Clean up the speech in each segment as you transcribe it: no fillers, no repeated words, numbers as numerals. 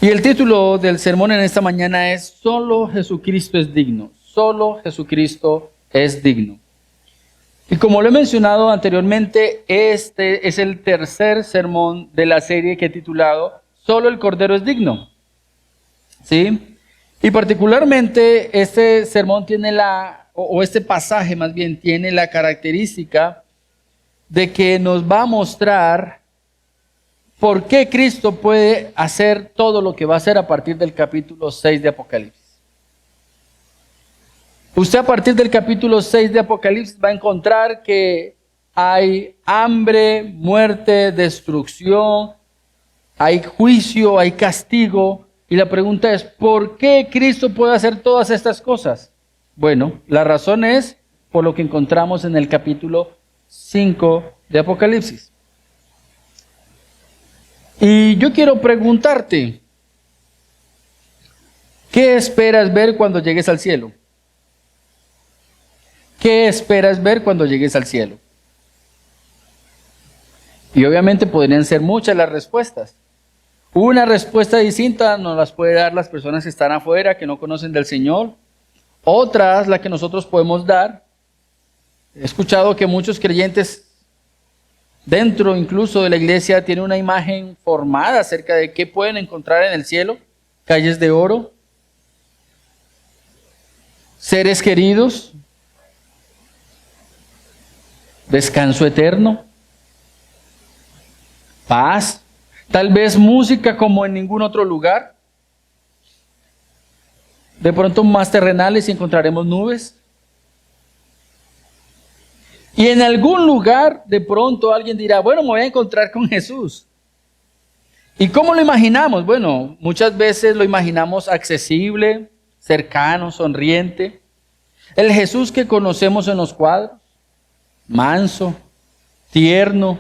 Y el título del sermón en esta mañana es Solo Jesucristo es digno. Solo Jesucristo es digno. Y como lo he mencionado anteriormente, este es el tercer sermón de la serie que he titulado Solo el Cordero es digno. ¿Sí? Y particularmente este sermón tiene este pasaje más bien tiene la característica de que nos va a mostrar por qué Cristo puede hacer todo lo que va a hacer a partir del capítulo 6 de Apocalipsis. Usted a partir del capítulo 6 de Apocalipsis va a encontrar que hay hambre, muerte, destrucción, hay juicio, hay castigo. Y la pregunta es, ¿por qué Cristo puede hacer todas estas cosas? Bueno, la razón es por lo que encontramos en el capítulo 5 de Apocalipsis. Y yo quiero preguntarte, ¿qué esperas ver cuando llegues al cielo? ¿Qué esperas ver cuando llegues al cielo? Y obviamente podrían ser muchas las respuestas. Una respuesta distinta nos las puede dar las personas que están afuera, que no conocen del Señor. Otras, la que nosotros podemos dar. He escuchado que muchos creyentes dentro incluso de la iglesia tienen una imagen formada acerca de qué pueden encontrar en el cielo. Calles de oro, seres queridos, descanso eterno, paz, tal vez música como en ningún otro lugar. De pronto más terrenales y encontraremos nubes. Y en algún lugar de pronto alguien dirá, bueno, me voy a encontrar con Jesús. ¿Y cómo lo imaginamos? Bueno, muchas veces lo imaginamos accesible, cercano, sonriente. El Jesús que conocemos en los cuadros, manso, tierno,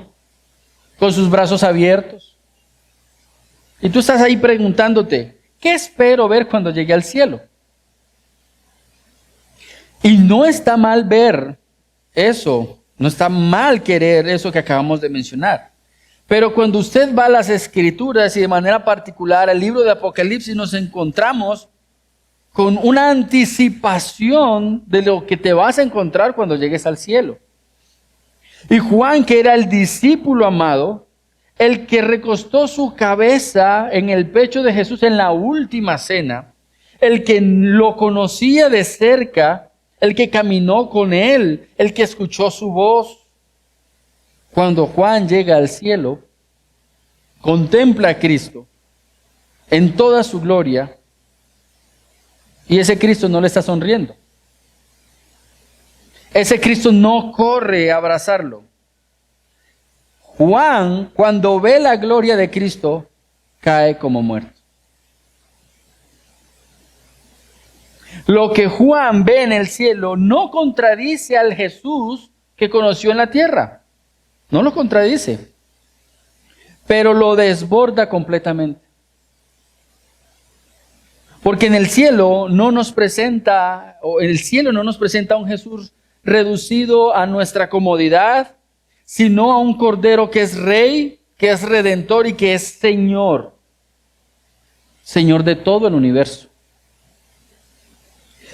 con sus brazos abiertos. Y tú estás ahí preguntándote, ¿qué espero ver cuando llegue al cielo? Y no está mal ver eso, no está mal querer eso que acabamos de mencionar. Pero cuando usted va a las Escrituras y de manera particular al libro de Apocalipsis, nos encontramos con una anticipación de lo que te vas a encontrar cuando llegues al cielo. Y Juan, que era el discípulo amado, el que recostó su cabeza en el pecho de Jesús en la última cena, el que lo conocía de cerca, el que caminó con él, el que escuchó su voz. Cuando Juan llega al cielo, contempla a Cristo en toda su gloria y ese Cristo no le está sonriendo. Ese Cristo no corre a abrazarlo. Juan, cuando ve la gloria de Cristo, cae como muerto. Lo que Juan ve en el cielo no contradice al Jesús que conoció en la tierra. No lo contradice, pero lo desborda completamente. Porque en el cielo no nos presenta, a un Jesús reducido a nuestra comodidad, sino a un Cordero que es Rey, que es Redentor y que es Señor. Señor de todo el universo.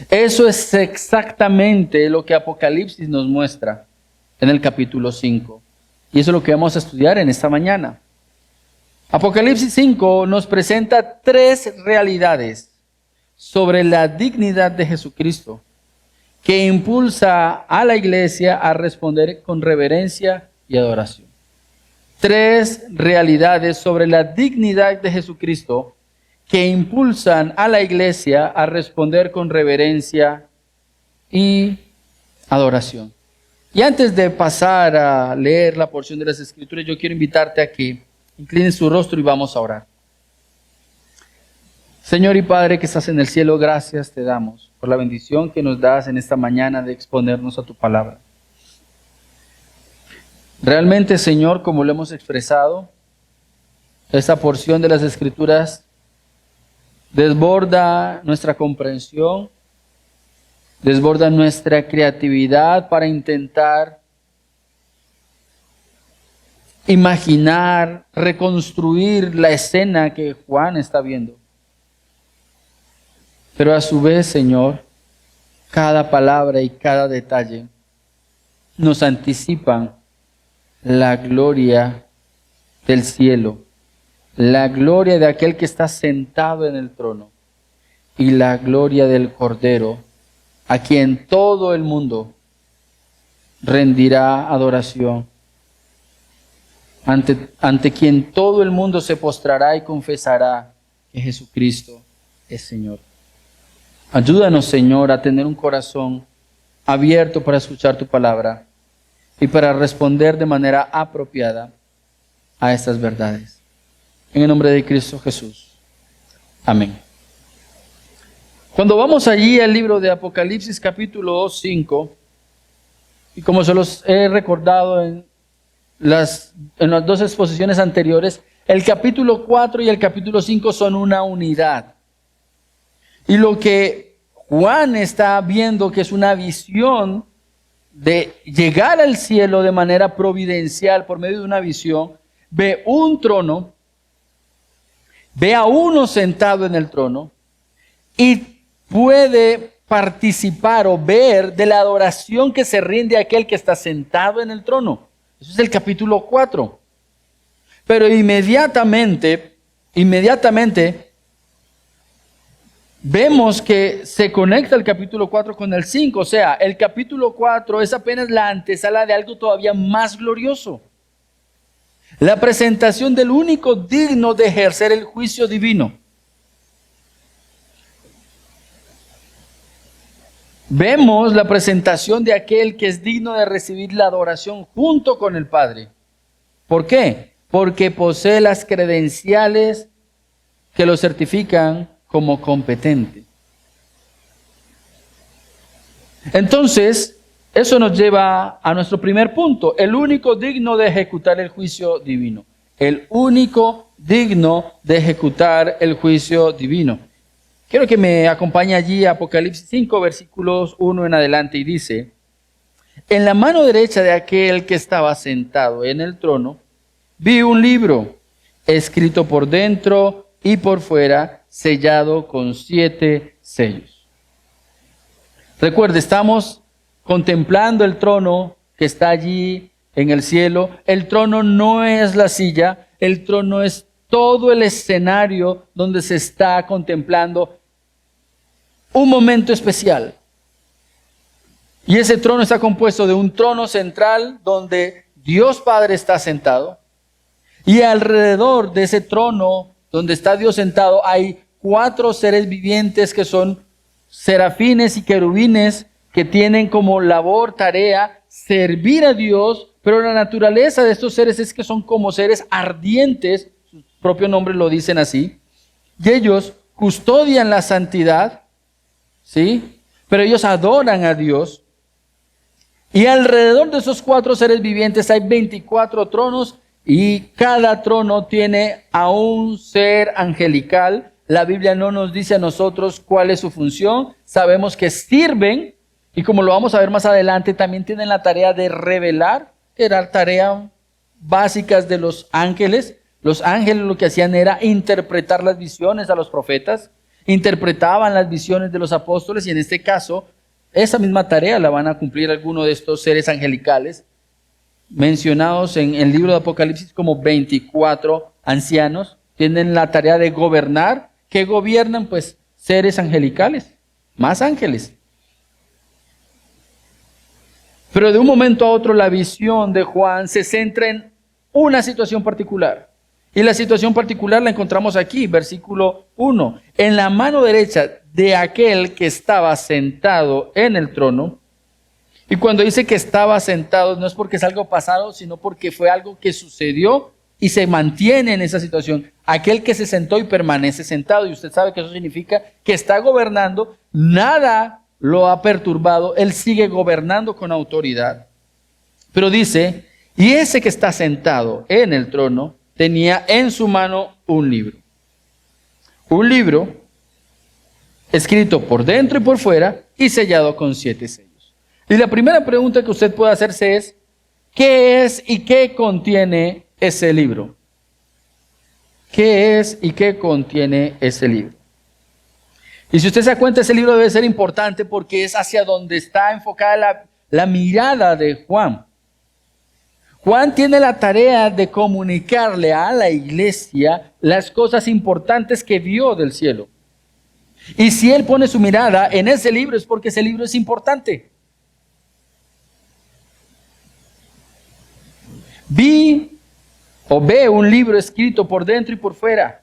Eso es exactamente lo que Apocalipsis nos muestra en el capítulo 5. Y eso es lo que vamos a estudiar en esta mañana. Apocalipsis 5 nos presenta tres realidades sobre la dignidad de Jesucristo que impulsa a la iglesia a responder con reverencia y adoración. Tres realidades sobre la dignidad de Jesucristo que impulsan a la iglesia a responder con reverencia y adoración. Y antes de pasar a leer la porción de las Escrituras, yo quiero invitarte a que inclines su rostro y vamos a orar. Señor y Padre que estás en el cielo, gracias te damos por la bendición que nos das en esta mañana de exponernos a tu palabra. Realmente, Señor, como lo hemos expresado, esta porción de las Escrituras desborda nuestra comprensión, desborda nuestra creatividad para intentar imaginar, reconstruir la escena que Juan está viendo. Pero a su vez, Señor, cada palabra y cada detalle nos anticipan la gloria del cielo, la gloria de aquel que está sentado en el trono y la gloria del Cordero, a quien todo el mundo rendirá adoración, ante quien todo el mundo se postrará y confesará que Jesucristo es Señor. Ayúdanos, Señor, a tener un corazón abierto para escuchar tu palabra y para responder de manera apropiada a estas verdades. En el nombre de Cristo Jesús. Amén. Cuando vamos allí al libro de Apocalipsis capítulo 5, y como se los he recordado en las dos exposiciones anteriores, el capítulo 4 y el capítulo 5 son una unidad. Y lo que Juan está viendo, que es una visión de llegar al cielo de manera providencial por medio de una visión, ve un trono, ve a uno sentado en el trono y puede participar o ver de la adoración que se rinde a aquel que está sentado en el trono. Eso es el capítulo 4. Pero inmediatamente vemos que se conecta el capítulo 4 con el 5. O sea, el capítulo 4 es apenas la antesala de algo todavía más glorioso. La presentación del único digno de ejercer el juicio divino. Vemos la presentación de aquel que es digno de recibir la adoración junto con el Padre. ¿Por qué? Porque posee las credenciales que lo certifican como competente. Entonces, eso nos lleva a nuestro primer punto, el único digno de ejecutar el juicio divino. El único digno de ejecutar el juicio divino. Quiero que me acompañe allí a Apocalipsis 5, versículos 1 en adelante, y dice: en la mano derecha de aquel que estaba sentado en el trono, vi un libro, escrito por dentro y por fuera, sellado con 7 sellos. Recuerde, estamos contemplando el trono que está allí en el cielo. El trono no es la silla, el trono es todo el escenario donde se está contemplando un momento especial. Y ese trono está compuesto de un trono central donde Dios Padre está sentado. Y alrededor de ese trono donde está Dios sentado hay 4 seres vivientes que son serafines y querubines, que tienen como labor, tarea, servir a Dios, pero la naturaleza de estos seres es que son como seres ardientes, su propio nombre lo dicen así, y ellos custodian la santidad, ¿sí? Pero ellos adoran a Dios, y alrededor de esos 4 seres vivientes hay 24 tronos, y cada trono tiene a un ser angelical. La Biblia no nos dice a nosotros cuál es su función, sabemos que sirven, y como lo vamos a ver más adelante, también tienen la tarea de revelar, que era tarea básica de los ángeles. Los ángeles lo que hacían era interpretar las visiones a los profetas, interpretaban las visiones de los apóstoles, y en este caso, esa misma tarea la van a cumplir algunos de estos seres angelicales, mencionados en el libro de Apocalipsis como 24 ancianos, tienen la tarea de gobernar. ¿Qué gobiernan? Pues seres angelicales, más ángeles. Pero de un momento a otro la visión de Juan se centra en una situación particular. Y la situación particular la encontramos aquí, versículo 1. En la mano derecha de aquel que estaba sentado en el trono. Y cuando dice que estaba sentado, no es porque es algo pasado, sino porque fue algo que sucedió y se mantiene en esa situación. Aquel que se sentó y permanece sentado. Y usted sabe que eso significa que está gobernando, nada lo ha perturbado, él sigue gobernando con autoridad. Pero dice, y ese que está sentado en el trono tenía en su mano un libro. Un libro escrito por dentro y por fuera y sellado con 7 sellos. Y la primera pregunta que usted puede hacerse es, ¿qué es y qué contiene ese libro? ¿Qué es y qué contiene ese libro? Y si usted se da cuenta, ese libro debe ser importante porque es hacia donde está enfocada la mirada de Juan. Juan tiene la tarea de comunicarle a la iglesia las cosas importantes que vio del cielo. Y si él pone su mirada en ese libro es porque ese libro es importante. Ve un libro escrito por dentro y por fuera.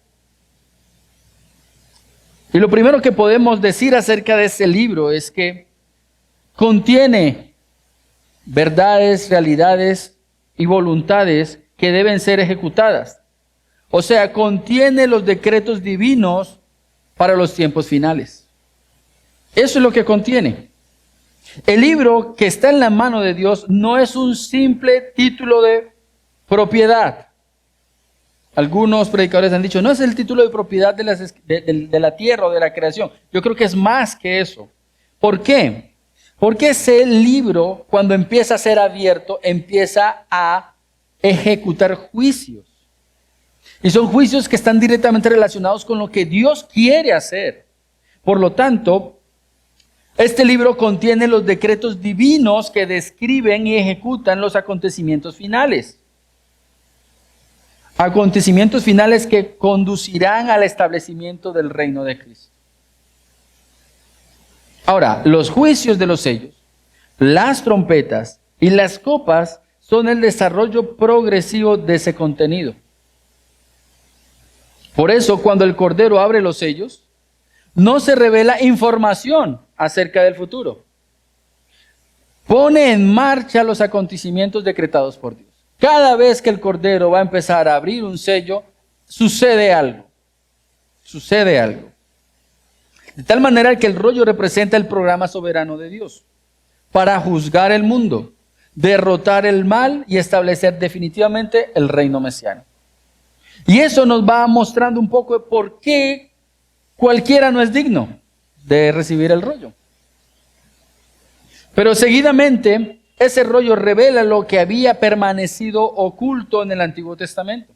Y lo primero que podemos decir acerca de ese libro es que contiene verdades, realidades y voluntades que deben ser ejecutadas. O sea, contiene los decretos divinos para los tiempos finales. Eso es lo que contiene. El libro que está en la mano de Dios no es un simple título de propiedad. Algunos predicadores han dicho, no es el título de propiedad de la tierra o de la creación. Yo creo que es más que eso. ¿Por qué? Porque ese libro, cuando empieza a ser abierto, empieza a ejecutar juicios. Y son juicios que están directamente relacionados con lo que Dios quiere hacer. Por lo tanto, este libro contiene los decretos divinos que describen y ejecutan los acontecimientos finales. Acontecimientos finales que conducirán al establecimiento del reino de Cristo. Ahora, los juicios de los sellos, las trompetas y las copas son el desarrollo progresivo de ese contenido. Por eso, cuando el Cordero abre los sellos, no se revela información acerca del futuro. Pone en marcha los acontecimientos decretados por Dios. Cada vez que el Cordero va a empezar a abrir un sello, sucede algo. Sucede algo. De tal manera que el rollo representa el programa soberano de Dios para juzgar el mundo, derrotar el mal y establecer definitivamente el reino mesiánico. Y eso nos va mostrando un poco de por qué cualquiera no es digno de recibir el rollo. Pero seguidamente, ese rollo revela lo que había permanecido oculto en el Antiguo Testamento.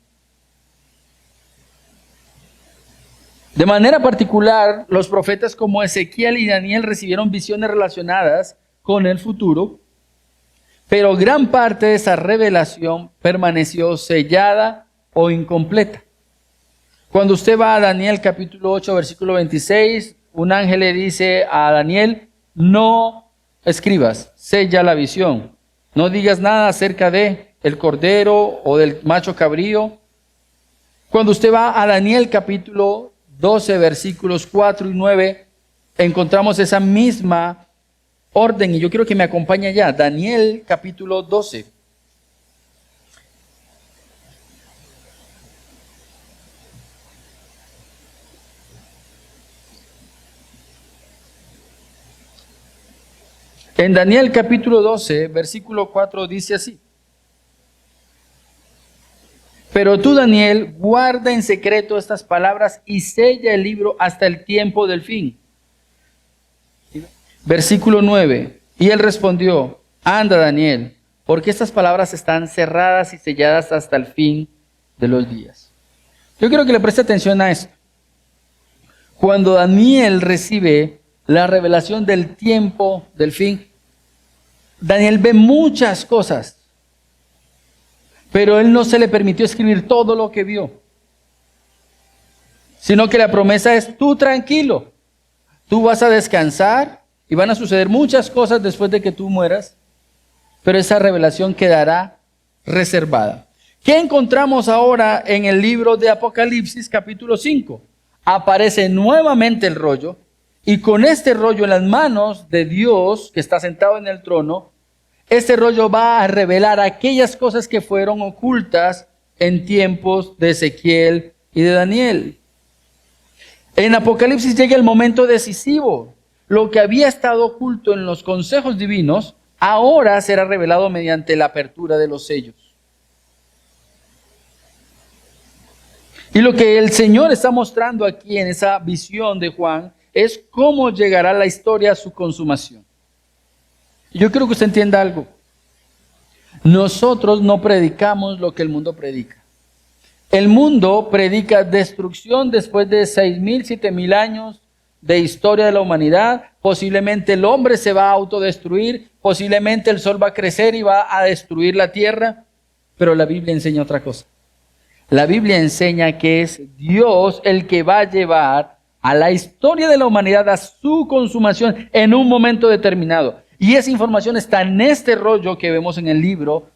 De manera particular, los profetas como Ezequiel y Daniel recibieron visiones relacionadas con el futuro, pero gran parte de esa revelación permaneció sellada o incompleta. Cuando usted va a Daniel capítulo 8, versículo 26, un ángel le dice a Daniel, no escribas, sella la visión, no digas nada acerca de el cordero o del macho cabrío. Cuando usted va a Daniel capítulo 12, versículos 4 y 9, encontramos esa misma orden y yo quiero que me acompañe allá. Daniel capítulo 12. En Daniel capítulo 12, versículo 4 dice así. Pero tú, Daniel, guarda en secreto estas palabras y sella el libro hasta el tiempo del fin. Versículo 9. Y él respondió, anda, Daniel, porque estas palabras están cerradas y selladas hasta el fin de los días. Yo quiero que le preste atención a esto. Cuando Daniel recibe la revelación del tiempo del fin, Daniel ve muchas cosas, pero él no se le permitió escribir todo lo que vio, sino que la promesa es, tú tranquilo, tú vas a descansar y van a suceder muchas cosas después de que tú mueras, pero esa revelación quedará reservada. ¿Qué encontramos ahora en el libro de Apocalipsis capítulo 5? Aparece nuevamente el rollo, y con este rollo en las manos de Dios, que está sentado en el trono, este rollo va a revelar aquellas cosas que fueron ocultas en tiempos de Ezequiel y de Daniel. En Apocalipsis llega el momento decisivo. Lo que había estado oculto en los consejos divinos, ahora será revelado mediante la apertura de los sellos. Y lo que el Señor está mostrando aquí en esa visión de Juan es cómo llegará la historia a su consumación. Yo quiero que usted entienda algo. Nosotros no predicamos lo que el mundo predica. El mundo predica destrucción después de 6,000, 7,000 años de historia de la humanidad. Posiblemente el hombre se va a autodestruir, posiblemente el sol va a crecer y va a destruir la tierra, pero la Biblia enseña otra cosa. La Biblia enseña que es Dios el que va a llevar a la historia de la humanidad a su consumación en un momento determinado. Y esa información está en este rollo que vemos en el libro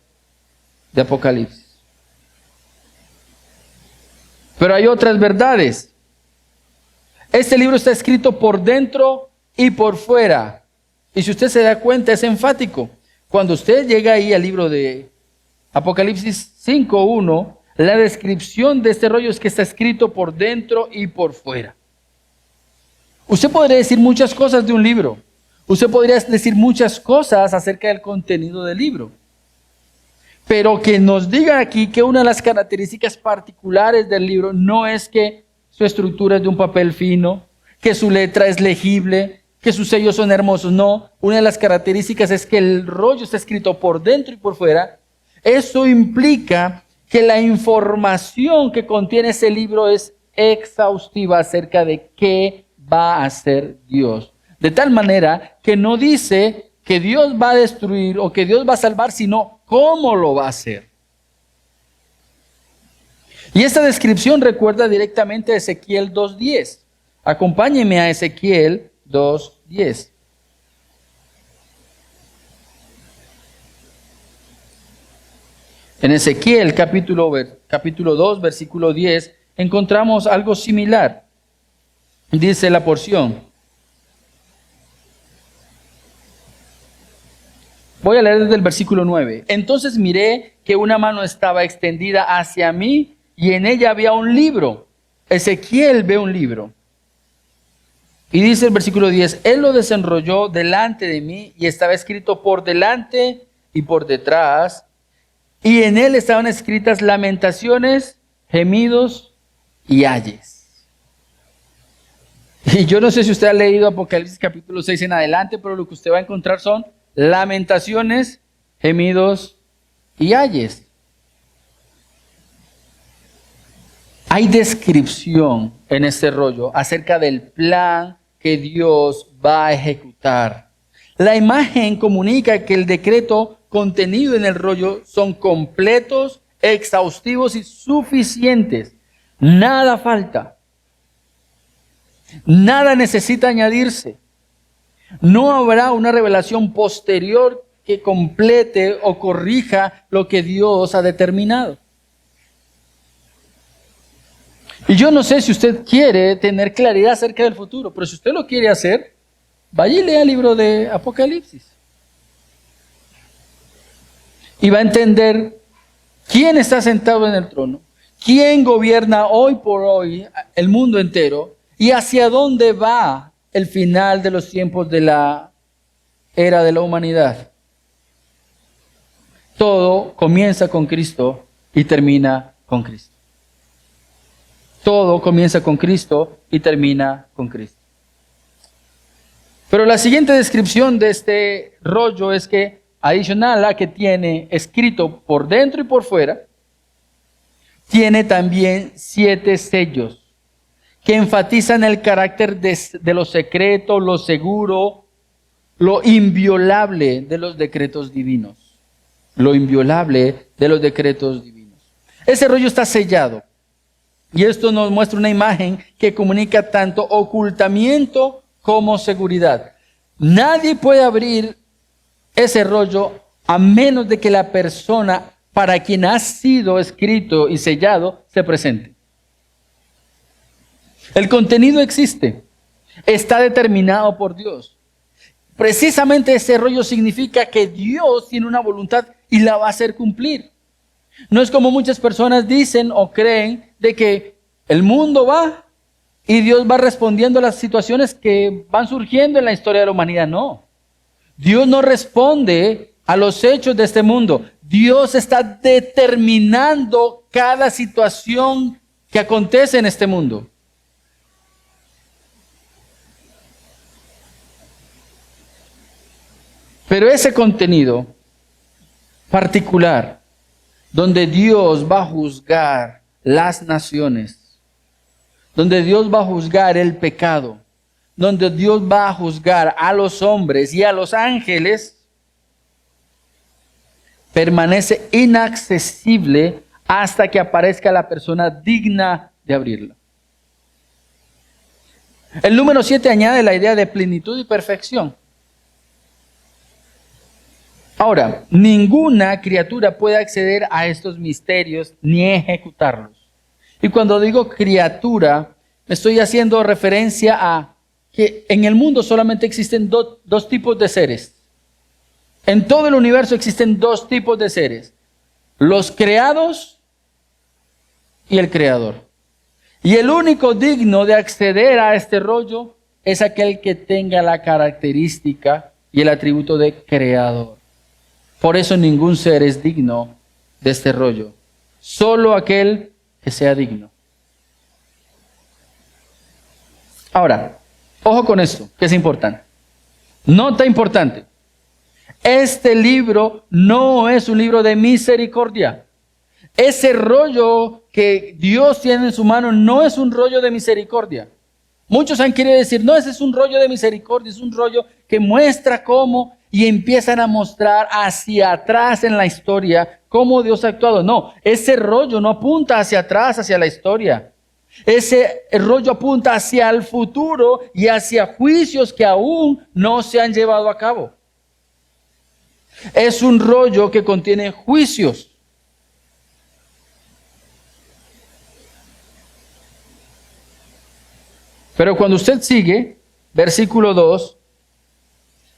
de Apocalipsis. Pero hay otras verdades. Este libro está escrito por dentro y por fuera. Y si usted se da cuenta, es enfático. Cuando usted llega ahí al libro de Apocalipsis 5:1, la descripción de este rollo es que está escrito por dentro y por fuera. Usted podría decir muchas cosas de un libro. Usted podría decir muchas cosas acerca del contenido del libro. Pero que nos diga aquí que una de las características particulares del libro no es que su estructura es de un papel fino, que su letra es legible, que sus sellos son hermosos. No, una de las características es que el rollo está escrito por dentro y por fuera. Eso implica que la información que contiene ese libro es exhaustiva acerca de qué va a hacer Dios. De tal manera que no dice que Dios va a destruir o que Dios va a salvar, sino cómo lo va a hacer. Y esta descripción recuerda directamente a Ezequiel 2:10. Acompáñeme a Ezequiel 2:10. En Ezequiel capítulo 2, versículo 10, encontramos algo similar. Dice la porción. Voy a leer desde el versículo 9. Entonces miré que una mano estaba extendida hacia mí y en ella había un libro. Ezequiel ve un libro. Y dice el versículo 10, Él lo desenrolló delante de mí y estaba escrito por delante y por detrás. Y en él estaban escritas lamentaciones, gemidos y ayes. Y yo no sé si usted ha leído Apocalipsis capítulo 6 en adelante, pero lo que usted va a encontrar son lamentaciones, gemidos y ayes. Hay descripción en este rollo acerca del plan que Dios va a ejecutar. La imagen comunica que el decreto contenido en el rollo son completos, exhaustivos y suficientes. Nada falta. Nada necesita añadirse. No habrá una revelación posterior que complete o corrija lo que Dios ha determinado. Y yo no sé si usted quiere tener claridad acerca del futuro, pero si usted lo quiere hacer, vaya y lea el libro de Apocalipsis. Y va a entender quién está sentado en el trono, quién gobierna hoy por hoy el mundo entero y hacia dónde va el final de los tiempos de la era de la humanidad. Todo comienza con Cristo y termina con Cristo. Todo comienza con Cristo y termina con Cristo. Pero la siguiente descripción de este rollo es que, adicional a la que tiene escrito por dentro y por fuera, tiene también 7 sellos que enfatizan el carácter de lo secreto, lo seguro, lo inviolable de los decretos divinos. Lo inviolable de los decretos divinos. Ese rollo está sellado. Y esto nos muestra una imagen que comunica tanto ocultamiento como seguridad. Nadie puede abrir ese rollo a menos de que la persona para quien ha sido escrito y sellado se presente. El contenido existe, está determinado por Dios. Precisamente ese rollo significa que Dios tiene una voluntad y la va a hacer cumplir. No es como muchas personas dicen o creen de que el mundo va y Dios va respondiendo a las situaciones que van surgiendo en la historia de la humanidad. No, Dios no responde a los hechos de este mundo. Dios está determinando cada situación que acontece en este mundo. Pero ese contenido particular, donde Dios va a juzgar las naciones, donde Dios va a juzgar el pecado, donde Dios va a juzgar a los hombres y a los ángeles, permanece inaccesible hasta que aparezca la persona digna de abrirla. El número 7 añade la idea de plenitud y perfección. Ahora, ninguna criatura puede acceder a estos misterios ni ejecutarlos. Y cuando digo criatura, me estoy haciendo referencia a que en el mundo solamente existen dos tipos de seres. En todo el universo existen dos tipos de seres: los creados y el creador. Y el único digno de acceder a este rollo es aquel que tenga la característica y el atributo de creador. Por eso ningún ser es digno de este rollo. Solo aquel que sea digno. Ahora, ojo con esto, que es importante. Nota importante. Este libro no es un libro de misericordia. Ese rollo que Dios tiene en su mano no es un rollo de misericordia. Muchos han querido decir, no, ese es un rollo de misericordia, es un rollo que muestra cómo, y empiezan a mostrar hacia atrás en la historia cómo Dios ha actuado. No, ese rollo no apunta hacia atrás, hacia la historia. Ese rollo apunta hacia el futuro y hacia juicios que aún no se han llevado a cabo. Es un rollo que contiene juicios. Pero cuando usted sigue, versículo 2,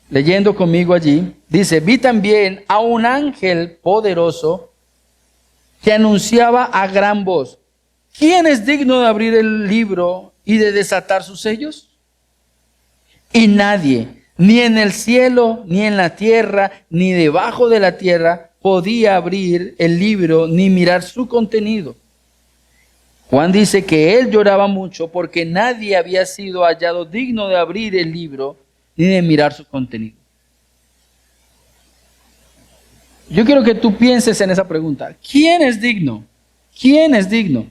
leyendo conmigo allí, dice, vi también a un ángel poderoso que anunciaba a gran voz, ¿quién es digno de abrir el libro y de desatar sus sellos? Y nadie, ni en el cielo, ni en la tierra, ni debajo de la tierra, podía abrir el libro ni mirar su contenido. Juan dice que él lloraba mucho porque nadie había sido hallado digno de abrir el libro ni de mirar su contenido. Yo quiero que tú pienses en esa pregunta. ¿Quién es digno? ¿Quién es digno?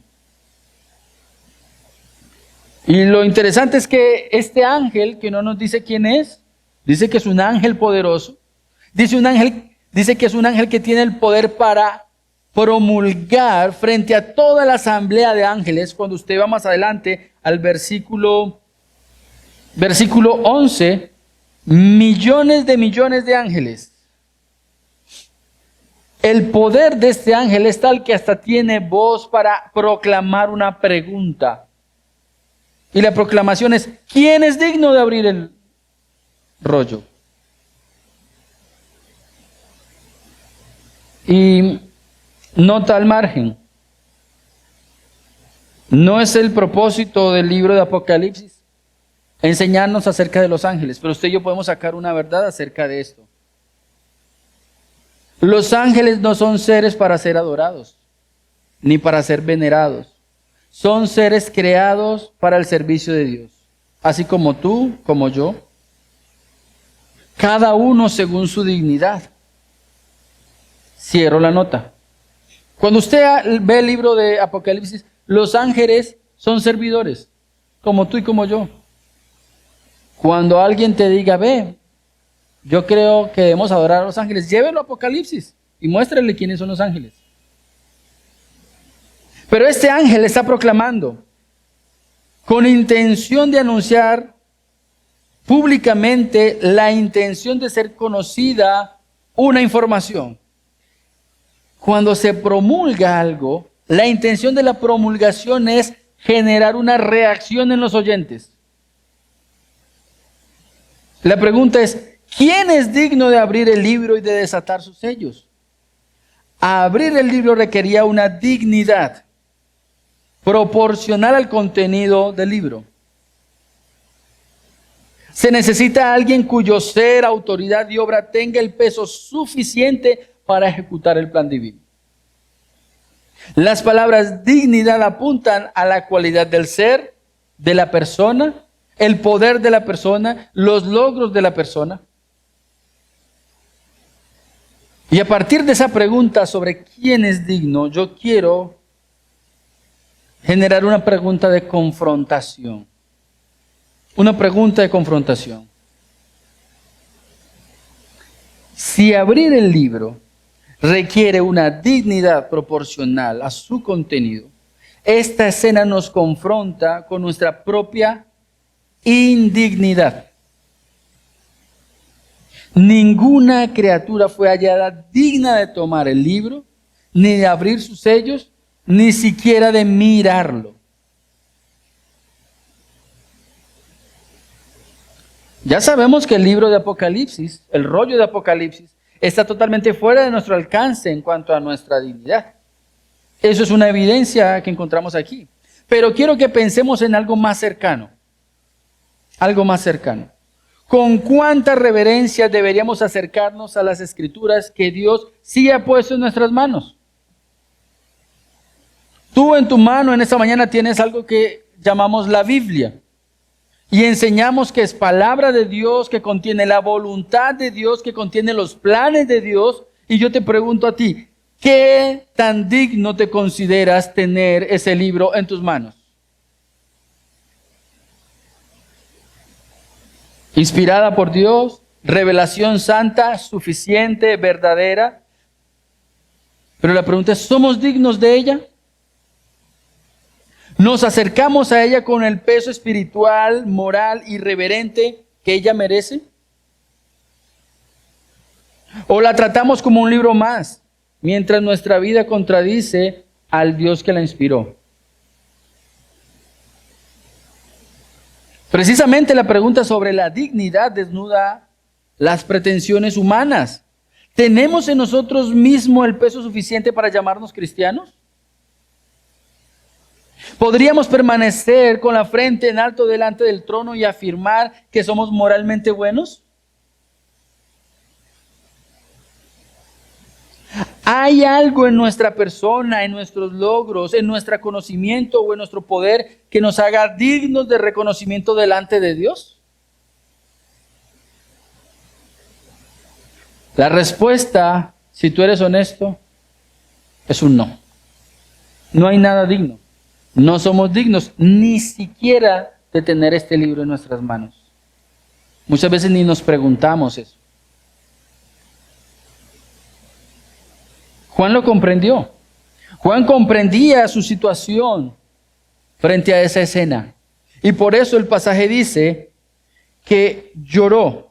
Y lo interesante es que este ángel, que no nos dice quién es, dice que es un ángel poderoso. Dice que es un ángel que tiene el poder para promulgar frente a toda la asamblea de ángeles. Cuando usted va más adelante al versículo 11, millones de ángeles. El poder de este ángel es tal que hasta tiene voz para proclamar una pregunta. Y la proclamación es, ¿quién es digno de abrir el rollo? Y nota al margen. No es el propósito del libro de Apocalipsis enseñarnos acerca de los ángeles, pero usted y yo podemos sacar una verdad acerca de esto. Los ángeles no son seres para ser adorados, ni para ser venerados. Son seres creados para el servicio de Dios, así como tú, como yo. Cada uno según su dignidad. Cierro la nota. Cuando usted ve el libro de Apocalipsis, los ángeles son servidores, como tú y como yo. Cuando alguien te diga, ve, yo creo que debemos adorar a los ángeles, llévelo a Apocalipsis y muéstrele quiénes son los ángeles. Pero este ángel está proclamando con intención de anunciar públicamente la intención de ser conocida una información. Cuando se promulga algo, la intención de la promulgación es generar una reacción en los oyentes. La pregunta es, ¿quién es digno de abrir el libro y de desatar sus sellos? Abrir el libro requería una dignidad proporcional al contenido del libro. Se necesita alguien cuyo ser, autoridad y obra tenga el peso suficiente para ejecutar el plan divino. Las palabras dignidad apuntan a la cualidad del ser, de la persona, el poder de la persona, los logros de la persona. Y a partir de esa pregunta sobre quién es digno, yo quiero generar una pregunta de confrontación. una pregunta de confrontación. Si abrir el libro requiere una dignidad proporcional a su contenido, esta escena nos confronta con nuestra propia indignidad. Ninguna criatura fue hallada digna de tomar el libro, ni de abrir sus sellos, ni siquiera de mirarlo. Ya sabemos que el libro de Apocalipsis, el rollo de Apocalipsis, está totalmente fuera de nuestro alcance en cuanto a nuestra dignidad. Eso es una evidencia que encontramos aquí. Pero quiero que pensemos en algo más cercano. Algo más cercano. ¿Con cuánta reverencia deberíamos acercarnos a las Escrituras que Dios sí ha puesto en nuestras manos? Tú en tu mano en esta mañana tienes algo que llamamos la Biblia. Y enseñamos que es palabra de Dios, que contiene la voluntad de Dios, que contiene los planes de Dios. Y yo te pregunto a ti, ¿qué tan digno te consideras tener ese libro en tus manos? Inspirada por Dios, revelación santa, suficiente, verdadera. Pero la pregunta es, ¿somos dignos de ella? ¿Nos acercamos a ella con el peso espiritual, moral y reverente que ella merece? ¿O la tratamos como un libro más, mientras nuestra vida contradice al Dios que la inspiró? Precisamente la pregunta sobre la dignidad desnuda las pretensiones humanas. ¿Tenemos en nosotros mismos el peso suficiente para llamarnos cristianos? ¿Podríamos permanecer con la frente en alto delante del trono y afirmar que somos moralmente buenos? ¿Hay algo en nuestra persona, en nuestros logros, en nuestro conocimiento o en nuestro poder que nos haga dignos de reconocimiento delante de Dios? La respuesta, si tú eres honesto, es un no. No hay nada digno. No somos dignos ni siquiera de tener este libro en nuestras manos. Muchas veces ni nos preguntamos eso. Juan lo comprendió. Juan comprendía su situación frente a esa escena. Y por eso el pasaje dice que lloró.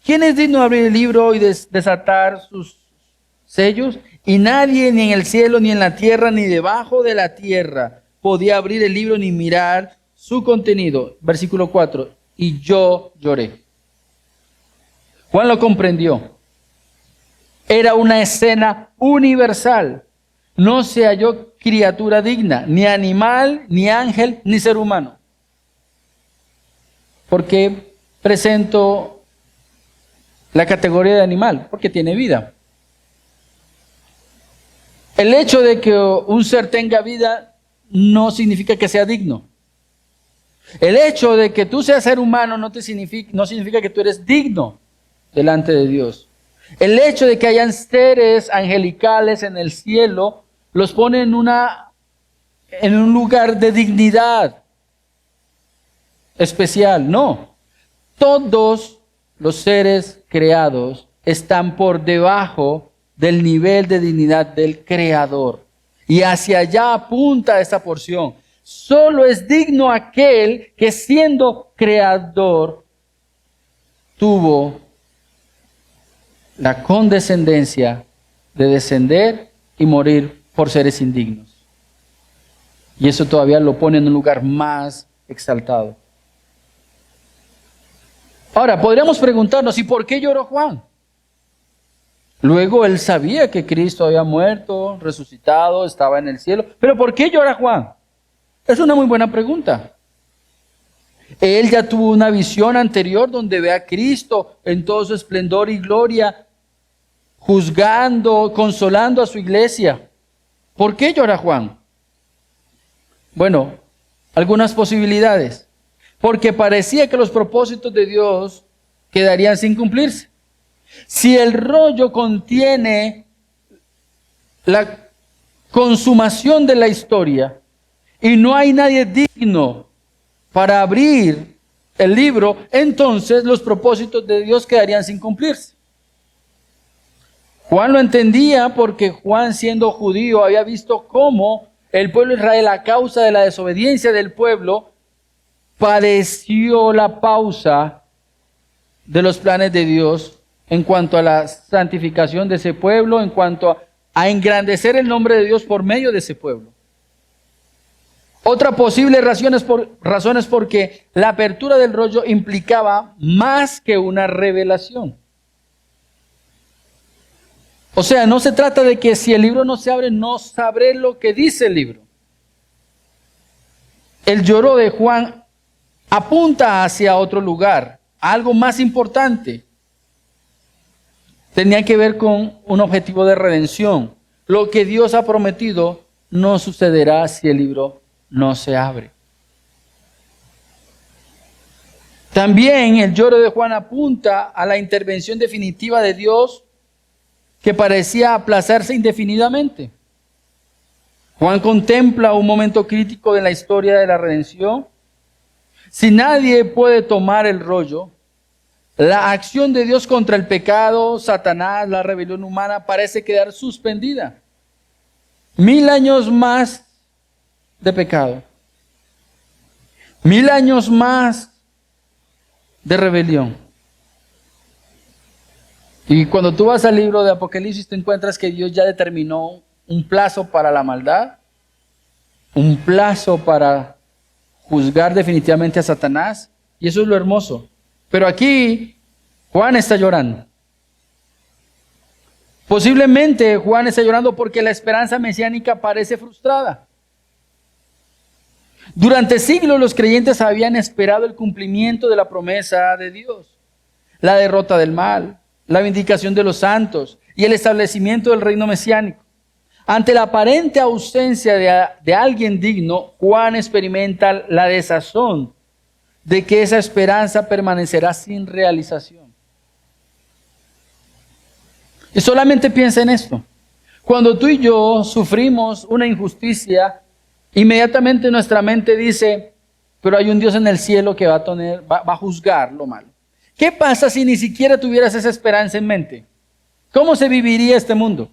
¿Quién es digno de abrir el libro y desatar sus sellos? Y nadie, ni en el cielo, ni en la tierra, ni debajo de la tierra, podía abrir el libro ni mirar su contenido. Versículo 4. Y yo lloré. Juan lo comprendió. Era una escena universal. No se halló criatura digna, ni animal, ni ángel, ni ser humano. ¿Por qué presento la categoría de animal? Porque tiene vida. El hecho de que un ser tenga vida no significa que sea digno. El hecho de que tú seas ser humano no significa que tú eres digno delante de Dios. El hecho de que hayan seres angelicales en el cielo los pone en un lugar de dignidad especial. No. Todos los seres creados están por debajo del nivel de dignidad del Creador. Y hacia allá apunta esta porción. Solo es digno aquel que siendo creador tuvo la condescendencia de descender y morir por seres indignos. Y eso todavía lo pone en un lugar más exaltado. Ahora, podríamos preguntarnos, ¿y por qué lloró Juan? Luego él sabía que Cristo había muerto, resucitado, estaba en el cielo. ¿Pero por qué llora Juan? Es una muy buena pregunta. Él ya tuvo una visión anterior donde ve a Cristo en todo su esplendor y gloria, juzgando, consolando a su iglesia. ¿Por qué llora Juan? Bueno, algunas posibilidades. Porque parecía que los propósitos de Dios quedarían sin cumplirse. Si el rollo contiene la consumación de la historia y no hay nadie digno para abrir el libro, entonces los propósitos de Dios quedarían sin cumplirse. Juan lo entendía porque Juan, siendo judío, había visto cómo el pueblo de Israel, a causa de la desobediencia del pueblo, padeció la pausa de los planes de Dios en cuanto a la santificación de ese pueblo, en cuanto a engrandecer el nombre de Dios por medio de ese pueblo. Otra posible razón es porque la apertura del rollo implicaba más que una revelación. O sea, no se trata de que si el libro no se abre, no sabré lo que dice el libro. El lloro de Juan apunta hacia otro lugar, algo más importante. Tenía que ver con un objetivo de redención. Lo que Dios ha prometido no sucederá si el libro no se abre. También el lloro de Juan apunta a la intervención definitiva de Dios que parecía aplazarse indefinidamente. Juan contempla un momento crítico de la historia de la redención. Si nadie puede tomar el rollo, la acción de Dios contra el pecado, Satanás, la rebelión humana, parece quedar suspendida. 1000 años más de pecado. 1000 años más de rebelión. Y cuando tú vas al libro de Apocalipsis, te encuentras que Dios ya determinó un plazo para la maldad, un plazo para juzgar definitivamente a Satanás, y eso es lo hermoso. Pero aquí Juan está llorando. Posiblemente Juan está llorando porque la esperanza mesiánica parece frustrada. Durante siglos los creyentes habían esperado el cumplimiento de la promesa de Dios, la derrota del mal, la vindicación de los santos y el establecimiento del reino mesiánico. Ante la aparente ausencia de alguien digno, Juan experimenta la desazón de que esa esperanza permanecerá sin realización. Y solamente piensa en esto. Cuando tú y yo sufrimos una injusticia, inmediatamente nuestra mente dice, pero hay un Dios en el cielo que va a juzgar lo malo. ¿Qué pasa si ni siquiera tuvieras esa esperanza en mente? ¿Cómo se viviría este mundo?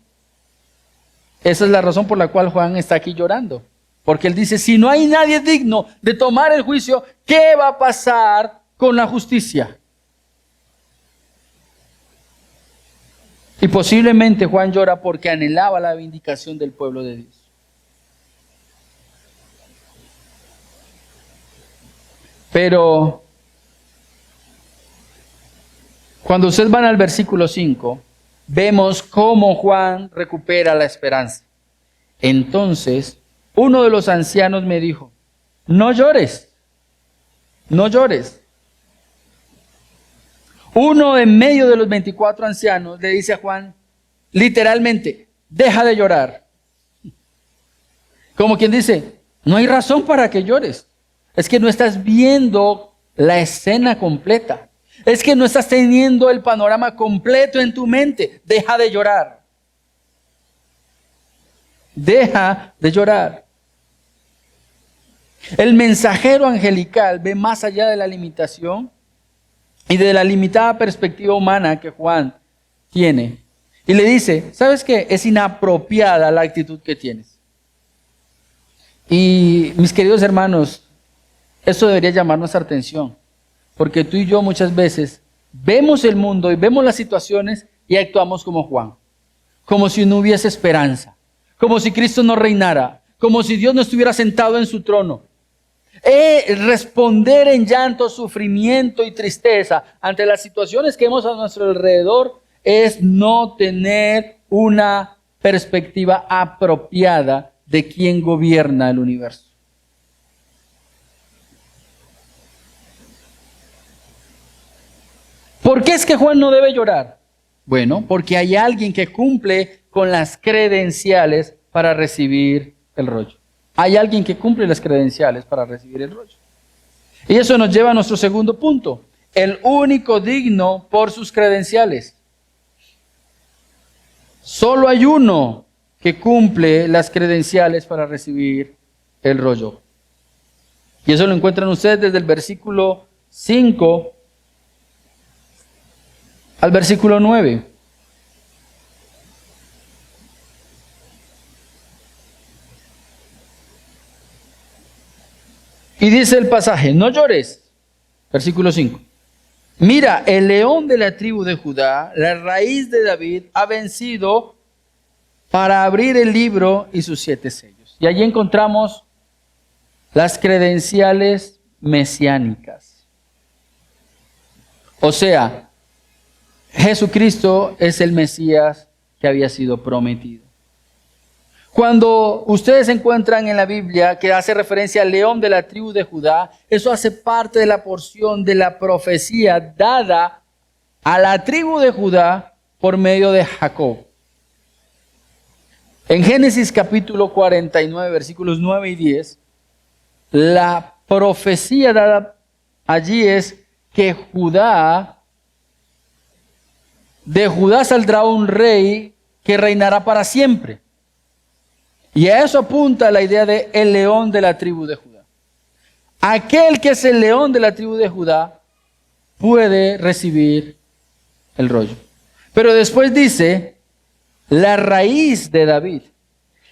Esa es la razón por la cual Juan está aquí llorando. Porque él dice, si no hay nadie digno de tomar el juicio, ¿qué va a pasar con la justicia? Y posiblemente Juan llora porque anhelaba la vindicación del pueblo de Dios. Pero cuando ustedes van al versículo 5, vemos cómo Juan recupera la esperanza. Entonces, uno de los ancianos me dijo, no llores, no llores. Uno en medio de los 24 ancianos le dice a Juan, literalmente, deja de llorar. Como quien dice, no hay razón para que llores. Es que no estás viendo la escena completa. Es que no estás teniendo el panorama completo en tu mente. Deja de llorar. Deja de llorar. El mensajero angelical ve más allá de la limitación y de la limitada perspectiva humana que Juan tiene. Y le dice, ¿sabes qué? Es inapropiada la actitud que tienes. Y mis queridos hermanos, eso debería llamar nuestra atención. Porque tú y yo muchas veces vemos el mundo y vemos las situaciones y actuamos como Juan. Como si no hubiese esperanza. Como si Cristo no reinara. Como si Dios no estuviera sentado en su trono. Responder en llanto, sufrimiento y tristeza ante las situaciones que vemos a nuestro alrededor es no tener una perspectiva apropiada de quién gobierna el universo. ¿Por qué es que Juan no debe llorar? Bueno, porque hay alguien que cumple con las credenciales para recibir el rollo. Hay alguien que cumple las credenciales para recibir el rollo. Y eso nos lleva a nuestro segundo punto. El único digno por sus credenciales. Solo hay uno que cumple las credenciales para recibir el rollo. Y eso lo encuentran ustedes desde el versículo 5 al versículo 9. Y dice el pasaje, no llores, versículo 5. Mira, el león de la tribu de Judá, la raíz de David, ha vencido para abrir el libro y sus 7 sellos. Y allí encontramos las credenciales mesiánicas. O sea, Jesucristo es el Mesías que había sido prometido. Cuando ustedes encuentran en la Biblia que hace referencia al león de la tribu de Judá, eso hace parte de la porción de la profecía dada a la tribu de Judá por medio de Jacob. En Génesis capítulo 49, versículos 9 y 10, la profecía dada allí es que de Judá saldrá un rey que reinará para siempre. Y a eso apunta la idea de el león de la tribu de Judá. Aquel que es el león de la tribu de Judá puede recibir el rollo. Pero después dice, la raíz de David.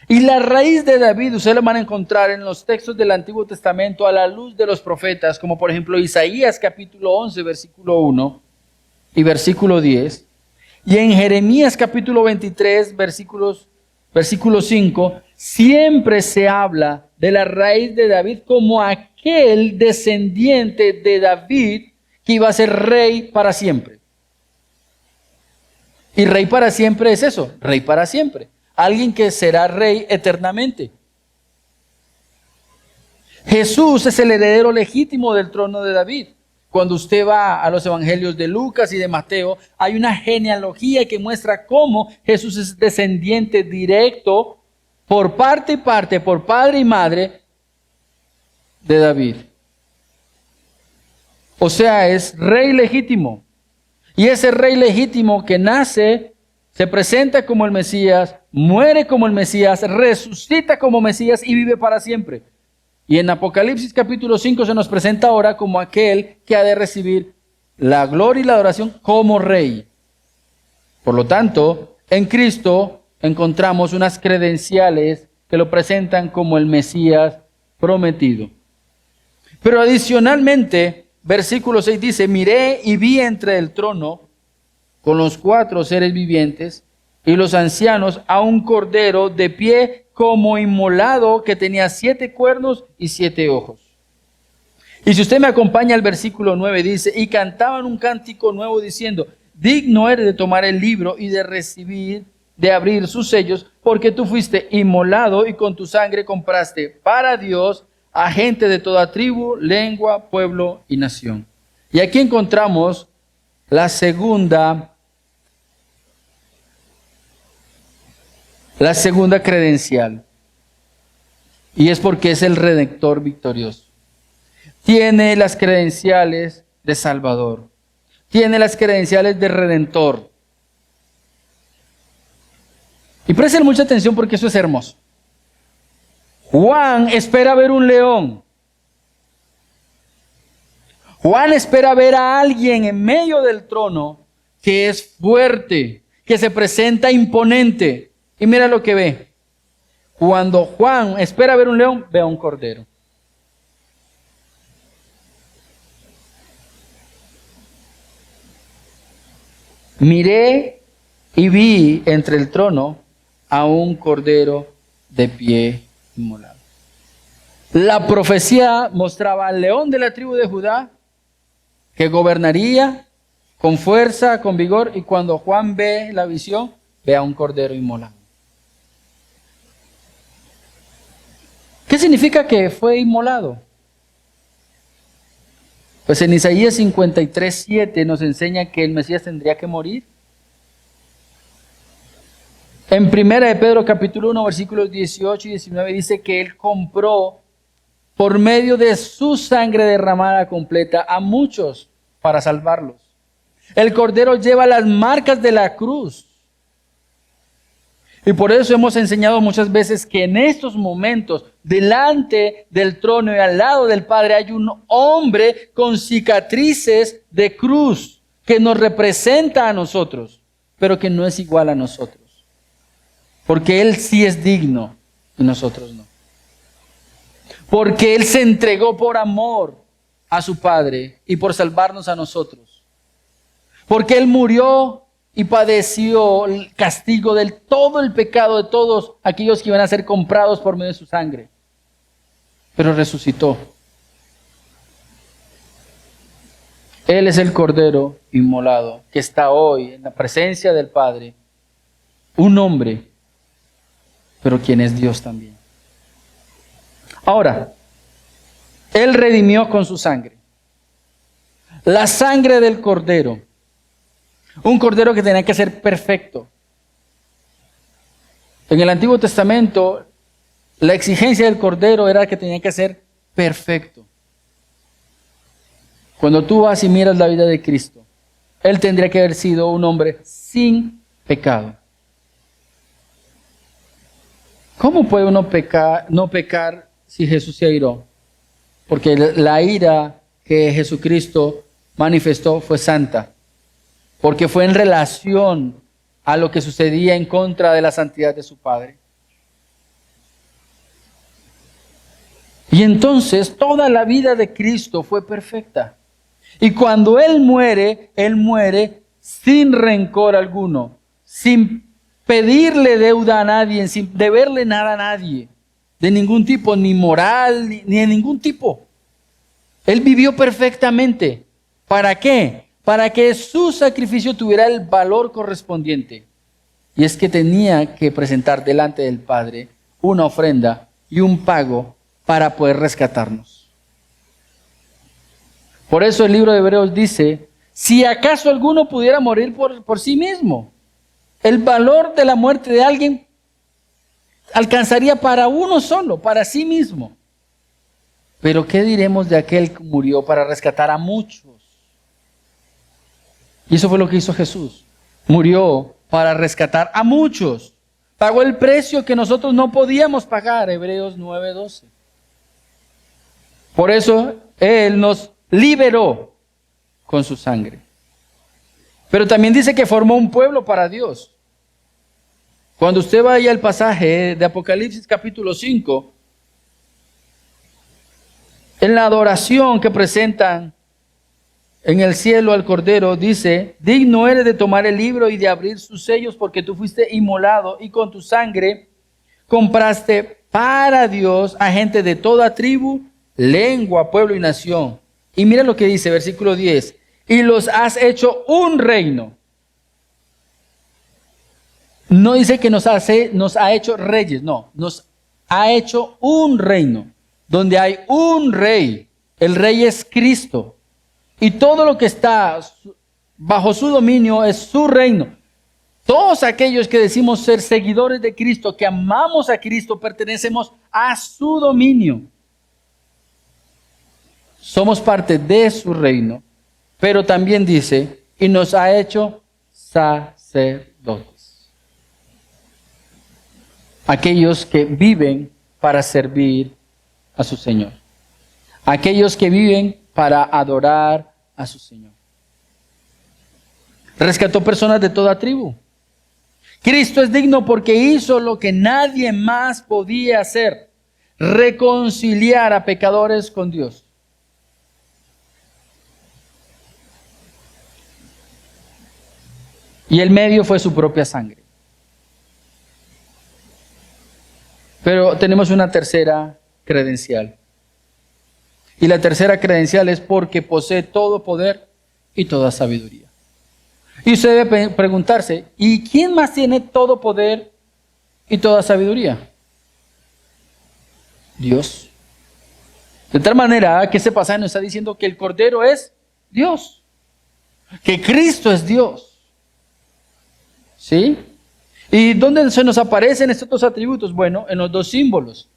Y la raíz de David ustedes la van a encontrar en los textos del Antiguo Testamento a la luz de los profetas, como por ejemplo Isaías capítulo 11, versículo 1 y versículo 10. Y en Jeremías capítulo 23, versículo 5, siempre se habla de la raíz de David como aquel descendiente de David que iba a ser rey para siempre. Y rey para siempre es eso, rey para siempre. Alguien que será rey eternamente. Jesús es el heredero legítimo del trono de David. Cuando usted va a los evangelios de Lucas y de Mateo, hay una genealogía que muestra cómo Jesús es descendiente directo por parte y parte, por padre y madre de David. O sea, es rey legítimo. Y ese rey legítimo que nace, se presenta como el Mesías, muere como el Mesías, resucita como Mesías y vive para siempre. Y en Apocalipsis capítulo 5 se nos presenta ahora como aquel que ha de recibir la gloria y la adoración como rey. Por lo tanto, en Cristo encontramos unas credenciales que lo presentan como el Mesías prometido. Pero adicionalmente, versículo 6 dice, miré y vi entre el trono con los 4 seres vivientes y los ancianos a un cordero de pie como inmolado que tenía 7 cuernos y 7 ojos. Y si usted me acompaña al versículo 9 dice, y cantaban un cántico nuevo diciendo, digno eres de tomar el libro y de abrir sus sellos, porque tú fuiste inmolado y con tu sangre compraste para Dios a gente de toda tribu, lengua, pueblo y nación. Y aquí encontramos la segunda credencial. Y es porque es el Redentor victorioso. Tiene las credenciales de Salvador. Tiene las credenciales de Redentor. Y presten mucha atención porque eso es hermoso. Juan espera ver un león. Juan espera ver a alguien en medio del trono que es fuerte, que se presenta imponente. Y mira lo que ve. Cuando Juan espera ver un león, ve a un cordero. Miré y vi entre el trono a un cordero de pie inmolado. La profecía mostraba al león de la tribu de Judá que gobernaría con fuerza, con vigor, y cuando Juan ve la visión, ve a un cordero inmolado. ¿Qué significa que fue inmolado? Pues en Isaías 53:7 nos enseña que el Mesías tendría que morir. En 1 de Pedro capítulo 1 versículos 18 y 19 dice que Él compró por medio de su sangre derramada completa a muchos para salvarlos. El Cordero lleva las marcas de la cruz. Y por eso hemos enseñado muchas veces que en estos momentos, delante del trono y al lado del Padre, hay un hombre con cicatrices de cruz que nos representa a nosotros, pero que no es igual a nosotros. Porque Él sí es digno y nosotros no. Porque Él se entregó por amor a su Padre y por salvarnos a nosotros. Porque Él murió y padeció el castigo de todo el pecado de todos aquellos que iban a ser comprados por medio de su sangre. Pero resucitó. Él es el Cordero inmolado que está hoy en la presencia del Padre. Un hombre, pero quien es Dios también. Ahora, Él redimió con su sangre. La sangre del Cordero. Un Cordero que tenía que ser perfecto. En el Antiguo Testamento, la exigencia del Cordero era que tenía que ser perfecto. Cuando tú vas y miras la vida de Cristo, Él tendría que haber sido un hombre sin pecado. ¿Cómo puede uno no pecar si Jesús se airó? Porque la ira que Jesucristo manifestó fue santa. Porque fue en relación a lo que sucedía en contra de la santidad de su Padre. Y entonces toda la vida de Cristo fue perfecta. Y cuando Él muere sin rencor alguno, sin pedirle deuda a nadie, sin deberle nada a nadie, de ningún tipo, ni moral, ni de ningún tipo. Él vivió perfectamente. ¿Para qué? Para que su sacrificio tuviera el valor correspondiente. Y es que tenía que presentar delante del Padre una ofrenda y un pago para poder rescatarnos. Por eso el libro de Hebreos dice, si acaso alguno pudiera morir por sí mismo, el valor de la muerte de alguien alcanzaría para uno solo, para sí mismo. Pero ¿qué diremos de aquel que murió para rescatar a muchos? Y eso fue lo que hizo Jesús. Murió para rescatar a muchos. Pagó el precio que nosotros no podíamos pagar, Hebreos 9:12. Por eso Él nos liberó con su sangre. Pero también dice que formó un pueblo para Dios. Cuando usted vaya al pasaje de Apocalipsis capítulo 5, en la adoración que presentan en el cielo al Cordero, dice, digno eres de tomar el libro y de abrir sus sellos, porque tú fuiste inmolado y con tu sangre compraste para Dios a gente de toda tribu, lengua, pueblo y nación. Y mira lo que dice, versículo 10, y los has hecho un reino. No dice que nos ha hecho reyes, no, nos ha hecho un reino, donde hay un rey. El rey es Cristo. Y todo lo que está bajo su dominio es su reino. Todos aquellos que decimos ser seguidores de Cristo, que amamos a Cristo, pertenecemos a su dominio. Somos parte de su reino, pero también dice, y nos ha hecho sacerdotes. Aquellos que viven para servir a su Señor. Aquellos que viven para adorar a su Señor. Rescató personas de toda tribu. Cristo es digno porque hizo lo que nadie más podía hacer: reconciliar a pecadores con Dios. Y el medio fue su propia sangre. Pero tenemos una tercera credencial. Y la tercera credencial es porque posee todo poder y toda sabiduría. Y usted debe preguntarse, ¿y quién más tiene todo poder y toda sabiduría? Dios. De tal manera que ese pasaje nos está diciendo que el Cordero es Dios, que Cristo es Dios. ¿Sí? ¿Y dónde se nos aparecen estos dos atributos? Bueno, en los dos símbolos.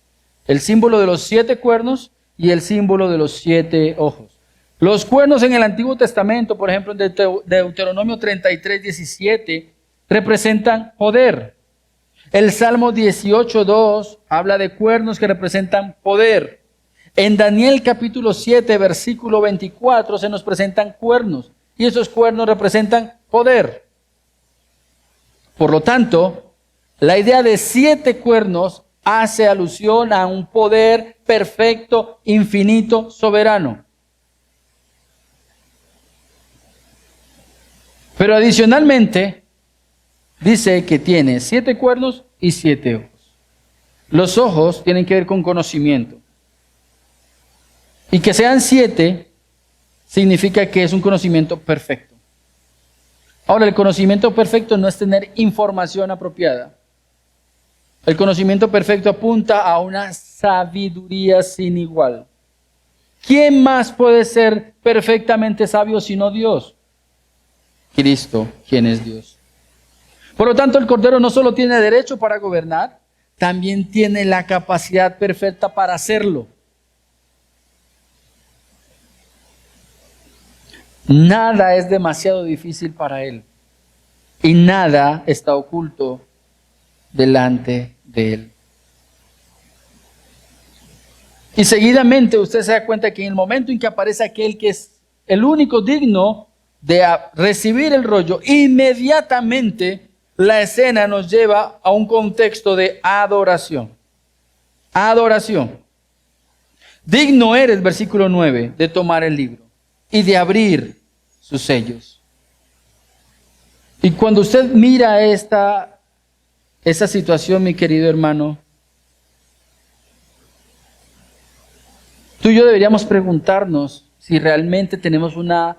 El símbolo de los 7 cuernos y el símbolo de los 7 ojos. Los cuernos en el Antiguo Testamento, por ejemplo, en Deuteronomio 33:17, representan poder. El Salmo 18:2 habla de cuernos que representan poder. En Daniel capítulo 7, versículo 24 se nos presentan cuernos. Y esos cuernos representan poder. Por lo tanto, la idea de 7 cuernos hace alusión a un poder perfecto, infinito, soberano. Pero adicionalmente, dice que tiene 7 cuernos y 7 ojos. Los ojos tienen que ver con conocimiento. Y que sean 7 significa que es un conocimiento perfecto. Ahora, el conocimiento perfecto no es tener información apropiada. El conocimiento perfecto apunta a una sabiduría sin igual. ¿Quién más puede ser perfectamente sabio sino Dios? Cristo, quien es Dios. Por lo tanto, el Cordero no solo tiene derecho para gobernar, también tiene la capacidad perfecta para hacerlo. Nada es demasiado difícil para Él y nada está oculto delante de Él. Y seguidamente usted se da cuenta que en el momento en que aparece aquel que es el único digno de recibir el rollo, inmediatamente la escena nos lleva a un contexto de adoración. Adoración. Digno eres, versículo 9, de tomar el libro y de abrir sus sellos. Y cuando usted mira esa situación, mi querido hermano, tú y yo deberíamos preguntarnos si realmente tenemos una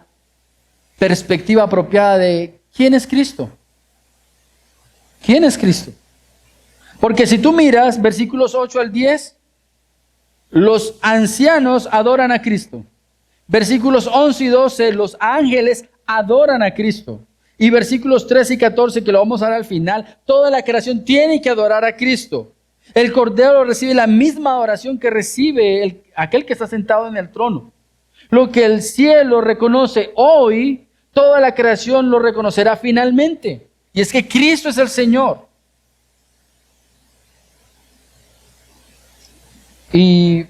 perspectiva apropiada de quién es Cristo. ¿Quién es Cristo? Porque si tú miras versículos 8 al 10, los ancianos adoran a Cristo. Versículos 11 y 12, los ángeles adoran a Cristo. Y versículos 13 y 14, que lo vamos a ver al final, toda la creación tiene que adorar a Cristo. El Cordero recibe la misma adoración que recibe aquel que está sentado en el trono. Lo que el cielo reconoce hoy, toda la creación lo reconocerá finalmente. Y es que Cristo es el Señor. Y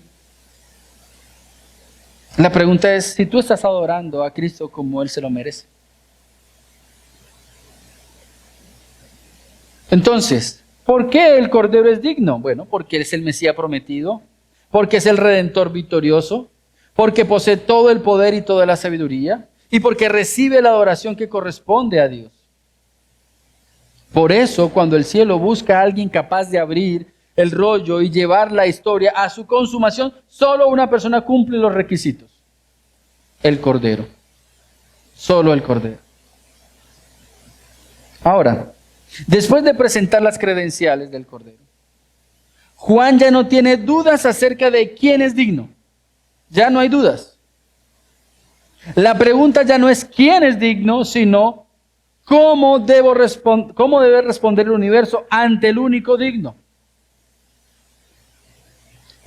la pregunta es si tú estás adorando a Cristo como Él se lo merece. Entonces, ¿por qué el Cordero es digno? Bueno, porque es el Mesías prometido, porque es el Redentor victorioso, porque posee todo el poder y toda la sabiduría, y porque recibe la adoración que corresponde a Dios. Por eso, cuando el cielo busca a alguien capaz de abrir el rollo y llevar la historia a su consumación, solo una persona cumple los requisitos. El Cordero. Solo el Cordero. Ahora, después de presentar las credenciales del Cordero, Juan ya no tiene dudas acerca de quién es digno. Ya no hay dudas. La pregunta ya no es quién es digno, sino cómo debe responder el universo ante el único digno.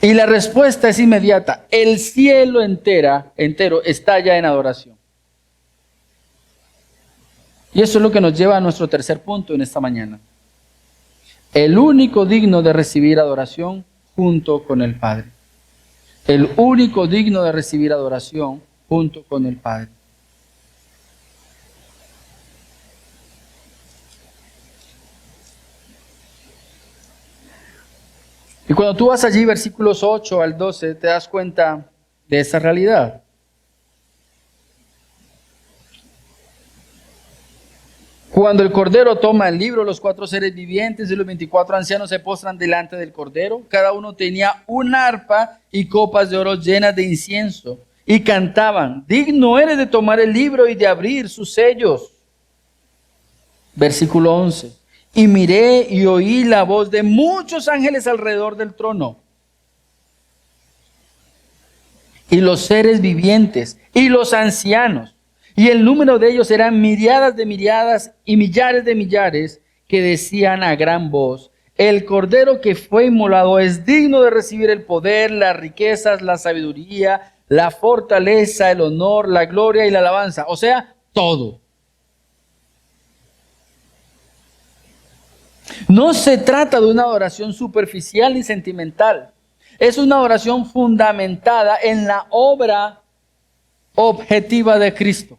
Y la respuesta es inmediata. El cielo entero está ya en adoración. Y eso es lo que nos lleva a nuestro tercer punto en esta mañana. El único digno de recibir adoración junto con el Padre. El único digno de recibir adoración junto con el Padre. Y cuando tú vas allí, versículos 8 al 12, te das cuenta de esa realidad. Cuando el Cordero toma el libro, los 4 seres vivientes y los 24 ancianos se postran delante del Cordero. Cada uno tenía una arpa y copas de oro llenas de incienso. Y cantaban, digno eres de tomar el libro y de abrir sus sellos. Versículo 11. Y miré y oí la voz de muchos ángeles alrededor del trono. Y los seres vivientes y los ancianos. Y el número de ellos eran miríadas de miríadas y millares de millares, que decían a gran voz, el Cordero que fue inmolado es digno de recibir el poder, las riquezas, la sabiduría, la fortaleza, el honor, la gloria y la alabanza. O sea, todo. No se trata de una adoración superficial ni sentimental. Es una adoración fundamentada en la obra objetiva de Cristo.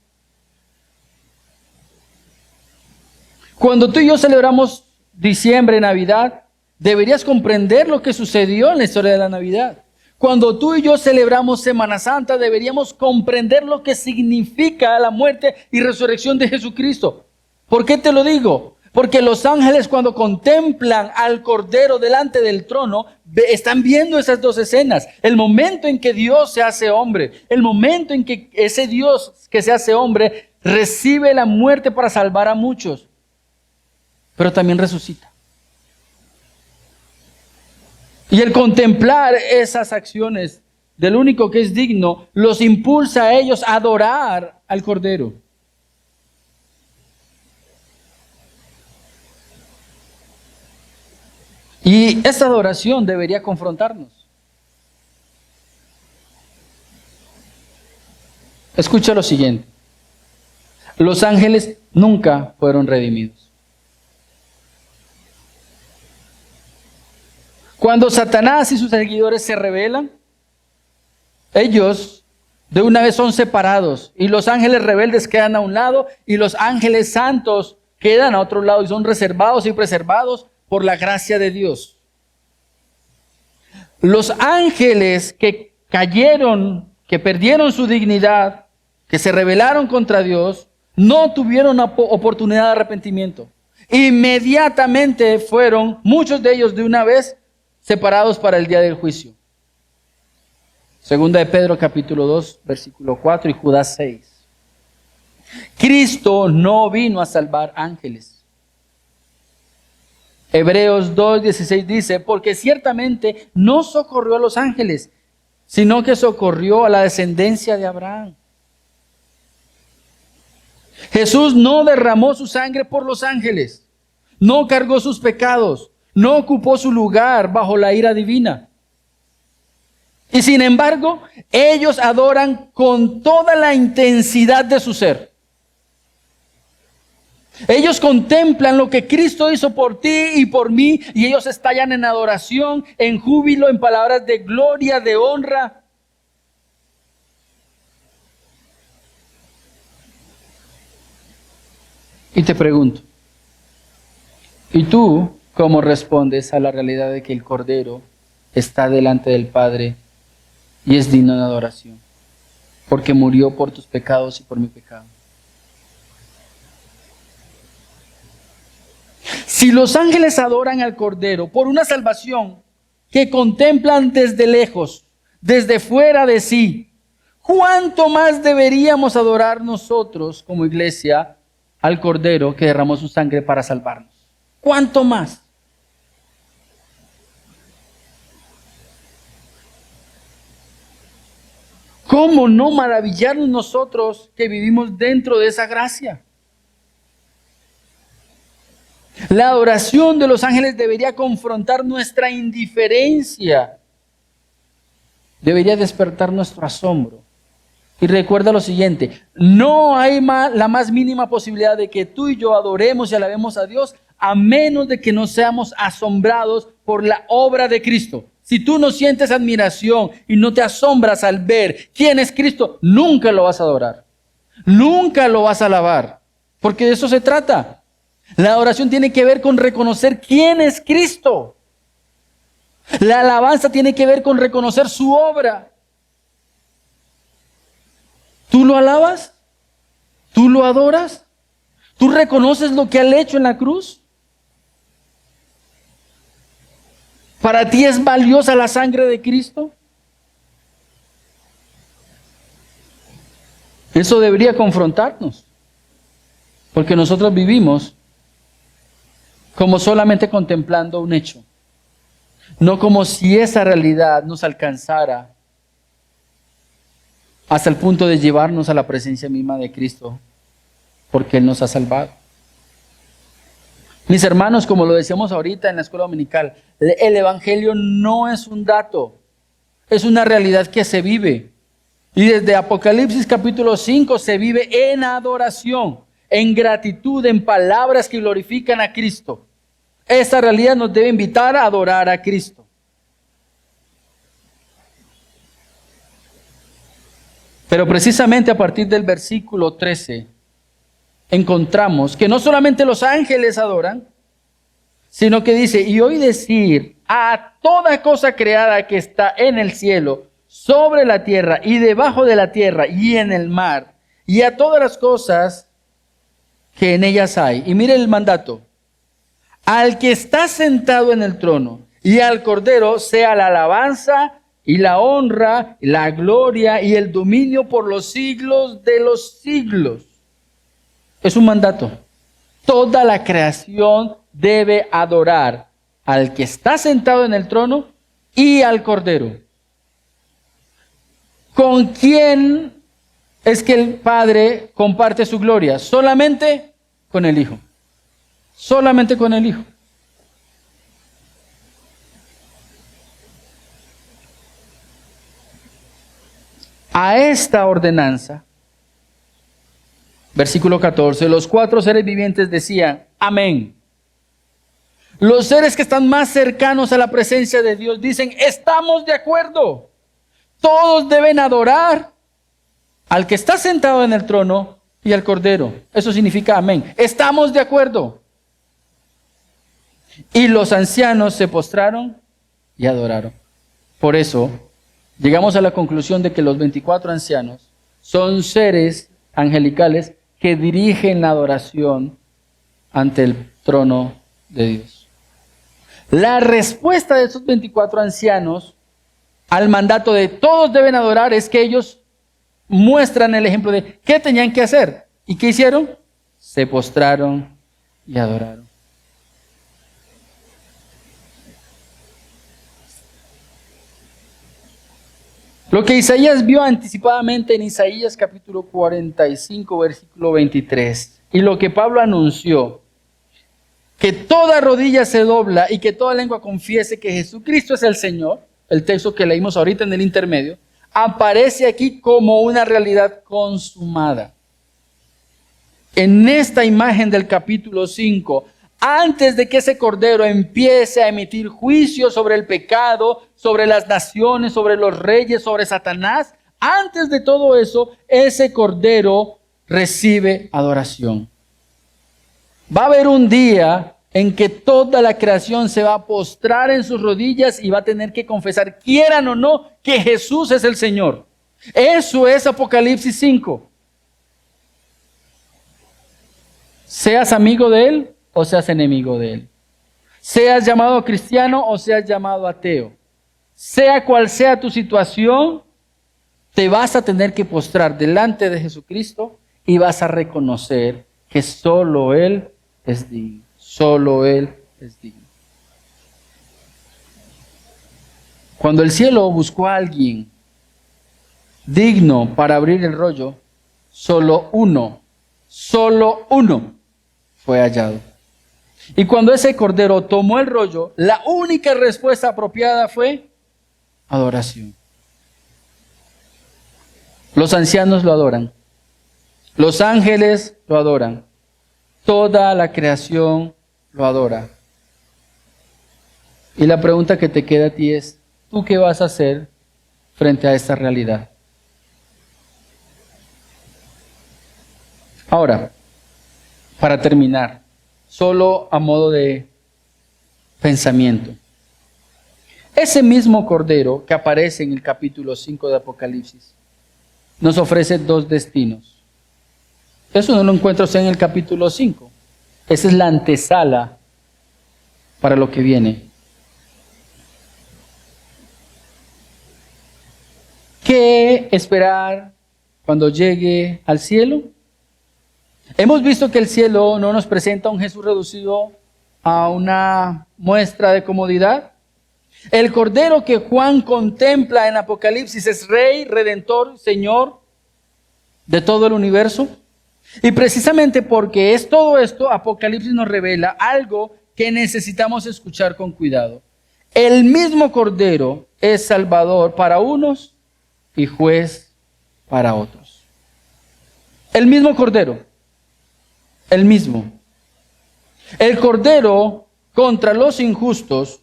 Cuando tú y yo celebramos diciembre, Navidad, deberías comprender lo que sucedió en la historia de la Navidad. Cuando tú y yo celebramos Semana Santa, deberíamos comprender lo que significa la muerte y resurrección de Jesucristo. ¿Por qué te lo digo? Porque los ángeles, cuando contemplan al Cordero delante del trono, están viendo esas dos escenas. El momento en que Dios se hace hombre, el momento en que ese Dios que se hace hombre recibe la muerte para salvar a muchos, pero también resucita. Y el contemplar esas acciones del único que es digno, los impulsa a ellos a adorar al Cordero. Y esta adoración debería confrontarnos. Escucha lo siguiente. Los ángeles nunca fueron redimidos. Cuando Satanás y sus seguidores se rebelan, ellos de una vez son separados y los ángeles rebeldes quedan a un lado y los ángeles santos quedan a otro lado y son reservados y preservados por la gracia de Dios. Los ángeles que cayeron, que perdieron su dignidad, que se rebelaron contra Dios, no tuvieron oportunidad de arrepentimiento. Inmediatamente fueron, muchos de ellos de una vez, separados para el día del juicio. Segunda de Pedro capítulo 2, versículo 4 y Judas 6. Cristo no vino a salvar ángeles. Hebreos 2:16 dice, porque ciertamente no socorrió a los ángeles, sino que socorrió a la descendencia de Abraham. Jesús no derramó su sangre por los ángeles, no cargó sus pecados, no ocupó su lugar bajo la ira divina. Y sin embargo, ellos adoran con toda la intensidad de su ser. Ellos contemplan lo que Cristo hizo por ti y por mí, y ellos estallan en adoración, en júbilo, en palabras de gloria, de honra. Y te pregunto, ¿y tú cómo respondes a la realidad de que el Cordero está delante del Padre y es digno de adoración? Porque murió por tus pecados y por mi pecado. Si los ángeles adoran al Cordero por una salvación que contemplan desde lejos, desde fuera de sí, ¿cuánto más deberíamos adorar nosotros como iglesia al Cordero que derramó su sangre para salvarnos? ¿Cuánto más? ¿Cómo no maravillarnos nosotros que vivimos dentro de esa gracia? La adoración de los ángeles debería confrontar nuestra indiferencia. Debería despertar nuestro asombro. Y recuerda lo siguiente, no hay la más mínima posibilidad de que tú y yo adoremos y alabemos a Dios a menos de que no seamos asombrados por la obra de Cristo. Si tú no sientes admiración y no te asombras al ver quién es Cristo, nunca lo vas a adorar. Nunca lo vas a alabar. Porque de eso se trata. La adoración tiene que ver con reconocer quién es Cristo. La alabanza tiene que ver con reconocer su obra. ¿Tú lo alabas? ¿Tú lo adoras? ¿Tú reconoces lo que Él ha hecho en la cruz? ¿Para ti es valiosa la sangre de Cristo? Eso debería confrontarnos. Porque nosotros vivimos como solamente contemplando un hecho. No como si esa realidad nos alcanzara hasta el punto de llevarnos a la presencia misma de Cristo, porque Él nos ha salvado. Mis hermanos, como lo decíamos ahorita en la escuela dominical, el Evangelio no es un dato, es una realidad que se vive. Y desde Apocalipsis capítulo 5 se vive en adoración, en gratitud, en palabras que glorifican a Cristo. Esta realidad nos debe invitar a adorar a Cristo. Pero precisamente a partir del versículo 13 encontramos que no solamente los ángeles adoran, sino que dice, y oí decir a toda cosa creada que está en el cielo, sobre la tierra y debajo de la tierra y en el mar, y a todas las cosas que en ellas hay. Y mire el mandato. Al que está sentado en el trono y al Cordero sea la alabanza y la honra, la gloria y el dominio por los siglos de los siglos. Es un mandato. Toda la creación debe adorar al que está sentado en el trono y al Cordero. ¿Con quién es que el Padre comparte su gloria? Solamente con el Hijo. Solamente con el Hijo. A esta ordenanza, versículo 14, los 4 seres vivientes decían, amén. Los seres que están más cercanos a la presencia de Dios dicen, estamos de acuerdo. Todos deben adorar al que está sentado en el trono y al Cordero. Eso significa amén. Estamos de acuerdo. Y los ancianos se postraron y adoraron. Por eso, llegamos a la conclusión de que los 24 ancianos son seres angelicales que dirigen la adoración ante el trono de Dios. La respuesta de esos 24 ancianos al mandato de todos deben adorar es que ellos muestran el ejemplo de qué tenían que hacer. ¿Y qué hicieron? Se postraron y adoraron. Lo que Isaías vio anticipadamente en Isaías capítulo 45, versículo 23, y lo que Pablo anunció, que toda rodilla se dobla y que toda lengua confiese que Jesucristo es el Señor, el texto que leímos ahorita en el intermedio, aparece aquí como una realidad consumada. En esta imagen del capítulo 5, antes de que ese Cordero empiece a emitir juicio sobre el pecado, sobre las naciones, sobre los reyes, sobre Satanás, antes de todo eso, ese Cordero recibe adoración. Va a haber un día en que toda la creación se va a postrar en sus rodillas y va a tener que confesar, quieran o no, que Jesús es el Señor. Eso es Apocalipsis 5. Seas amigo de Él o seas enemigo de Él. Seas llamado cristiano o seas llamado ateo. Sea cual sea tu situación, te vas a tener que postrar delante de Jesucristo y vas a reconocer que solo Él es digno. Solo Él es digno. Cuando el cielo buscó a alguien digno para abrir el rollo, solo uno fue hallado. Y cuando ese Cordero tomó el rollo, la única respuesta apropiada fue adoración. Los ancianos lo adoran. Los ángeles lo adoran. Toda la creación lo adora. Y la pregunta que te queda a ti es, ¿tú qué vas a hacer frente a esta realidad? Ahora, para terminar, solo a modo de pensamiento. Ese mismo Cordero que aparece en el capítulo 5 de Apocalipsis nos ofrece dos destinos. Eso no lo encuentra usted en el capítulo 5. Esa es la antesala para lo que viene. ¿Qué esperar cuando llegue al cielo? Hemos visto que el cielo no nos presenta a un Jesús reducido a una muestra de comodidad. El Cordero que Juan contempla en Apocalipsis es Rey, Redentor, Señor de todo el universo. Y precisamente porque es todo esto, Apocalipsis nos revela algo que necesitamos escuchar con cuidado. El mismo Cordero es Salvador para unos y juez para otros. El mismo Cordero. El mismo. El Cordero contra los injustos,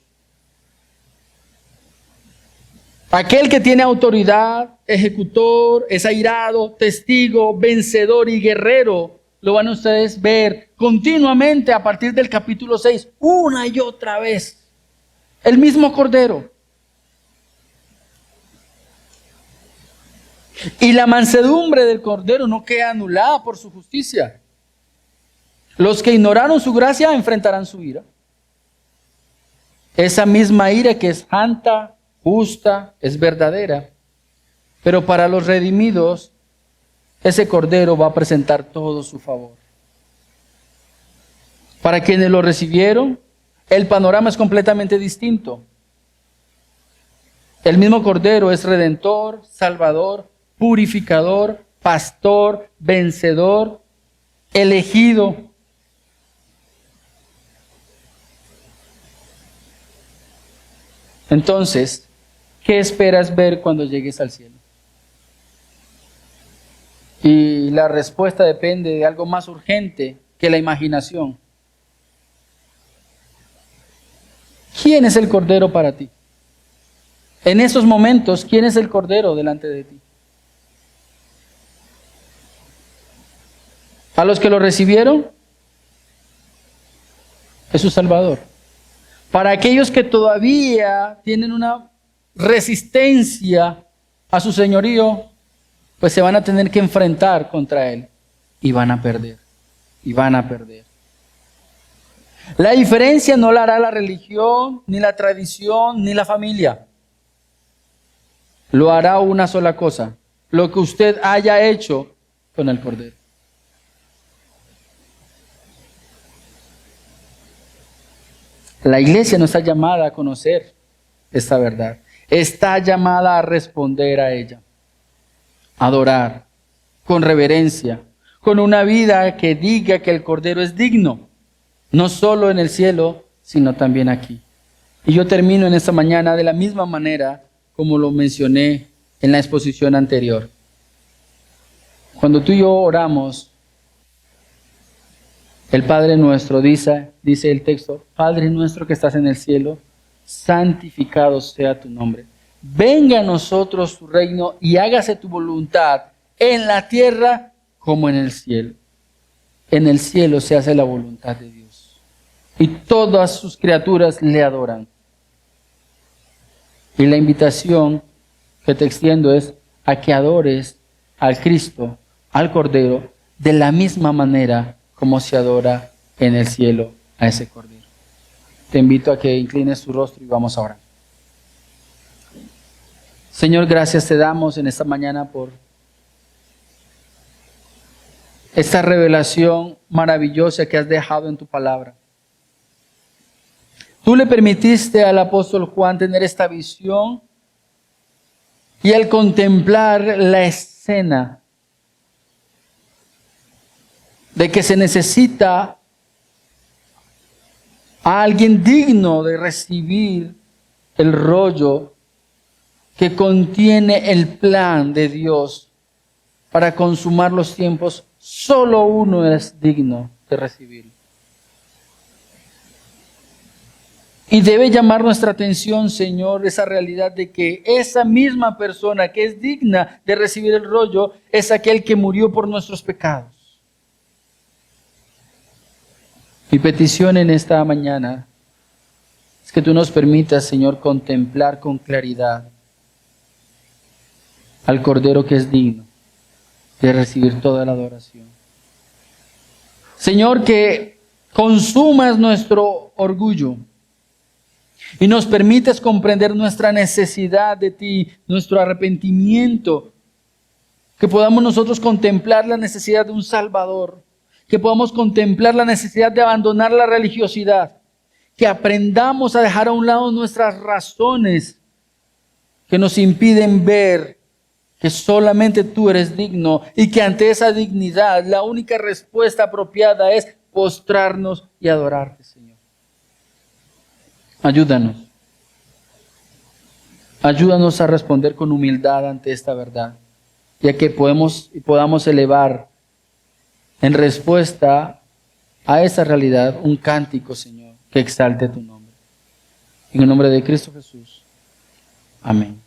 aquel que tiene autoridad, ejecutor, es airado, testigo, vencedor y guerrero, lo van a ustedes ver continuamente a partir del capítulo 6, una y otra vez. El mismo Cordero. Y la mansedumbre del Cordero no queda anulada por su justicia. Los que ignoraron su gracia enfrentarán su ira. Esa misma ira que es santa, justa, es verdadera. Pero para los redimidos, ese Cordero va a presentar todo su favor. Para quienes lo recibieron, el panorama es completamente distinto. El mismo Cordero es redentor, salvador, purificador, pastor, vencedor, elegido. Entonces, ¿qué esperas ver cuando llegues al cielo? Y la respuesta depende de algo más urgente que la imaginación. ¿Quién es el Cordero para ti? En esos momentos, ¿quién es el Cordero delante de ti? A los que lo recibieron, es su Salvador. Para aquellos que todavía tienen una resistencia a su señorío, pues se van a tener que enfrentar contra Él y van a perder, y van a perder. La diferencia no la hará la religión, ni la tradición, ni la familia. Lo hará una sola cosa, lo que usted haya hecho con el Cordero. La iglesia no está llamada a conocer esta verdad. Está llamada a responder a ella. Adorar con reverencia, con una vida que diga que el Cordero es digno, no solo en el cielo, sino también aquí. Y yo termino en esta mañana de la misma manera como lo mencioné en la exposición anterior. Cuando tú y yo oramos, el Padre nuestro dice el texto, Padre nuestro que estás en el cielo, santificado sea tu nombre. Venga a nosotros tu reino y hágase tu voluntad en la tierra como en el cielo. En el cielo se hace la voluntad de Dios. Y todas sus criaturas le adoran. Y la invitación que te extiendo es a que adores al Cristo, al Cordero, de la misma manera como se adora en el cielo a ese Cordero. Te invito a que inclines tu rostro y vamos a orar. Señor, gracias te damos en esta mañana por esta revelación maravillosa que has dejado en tu palabra. Tú le permitiste al apóstol Juan tener esta visión y al contemplar la escena de que se necesita a alguien digno de recibir el rollo que contiene el plan de Dios para consumar los tiempos, solo uno es digno de recibirlo. Y debe llamar nuestra atención, Señor, esa realidad de que esa misma persona que es digna de recibir el rollo es aquel que murió por nuestros pecados. Mi petición en esta mañana es que tú nos permitas, Señor, contemplar con claridad al Cordero que es digno de recibir toda la adoración. Señor, que consumas nuestro orgullo y nos permites comprender nuestra necesidad de ti, nuestro arrepentimiento, que podamos nosotros contemplar la necesidad de un Salvador, que podamos contemplar la necesidad de abandonar la religiosidad, que aprendamos a dejar a un lado nuestras razones que nos impiden ver que solamente tú eres digno y que ante esa dignidad la única respuesta apropiada es postrarnos y adorarte, Señor. Ayúdanos. Ayúdanos a responder con humildad ante esta verdad, ya que podamos elevar en respuesta a esa realidad un cántico, Señor, que exalte tu nombre. En el nombre de Cristo Jesús. Amén.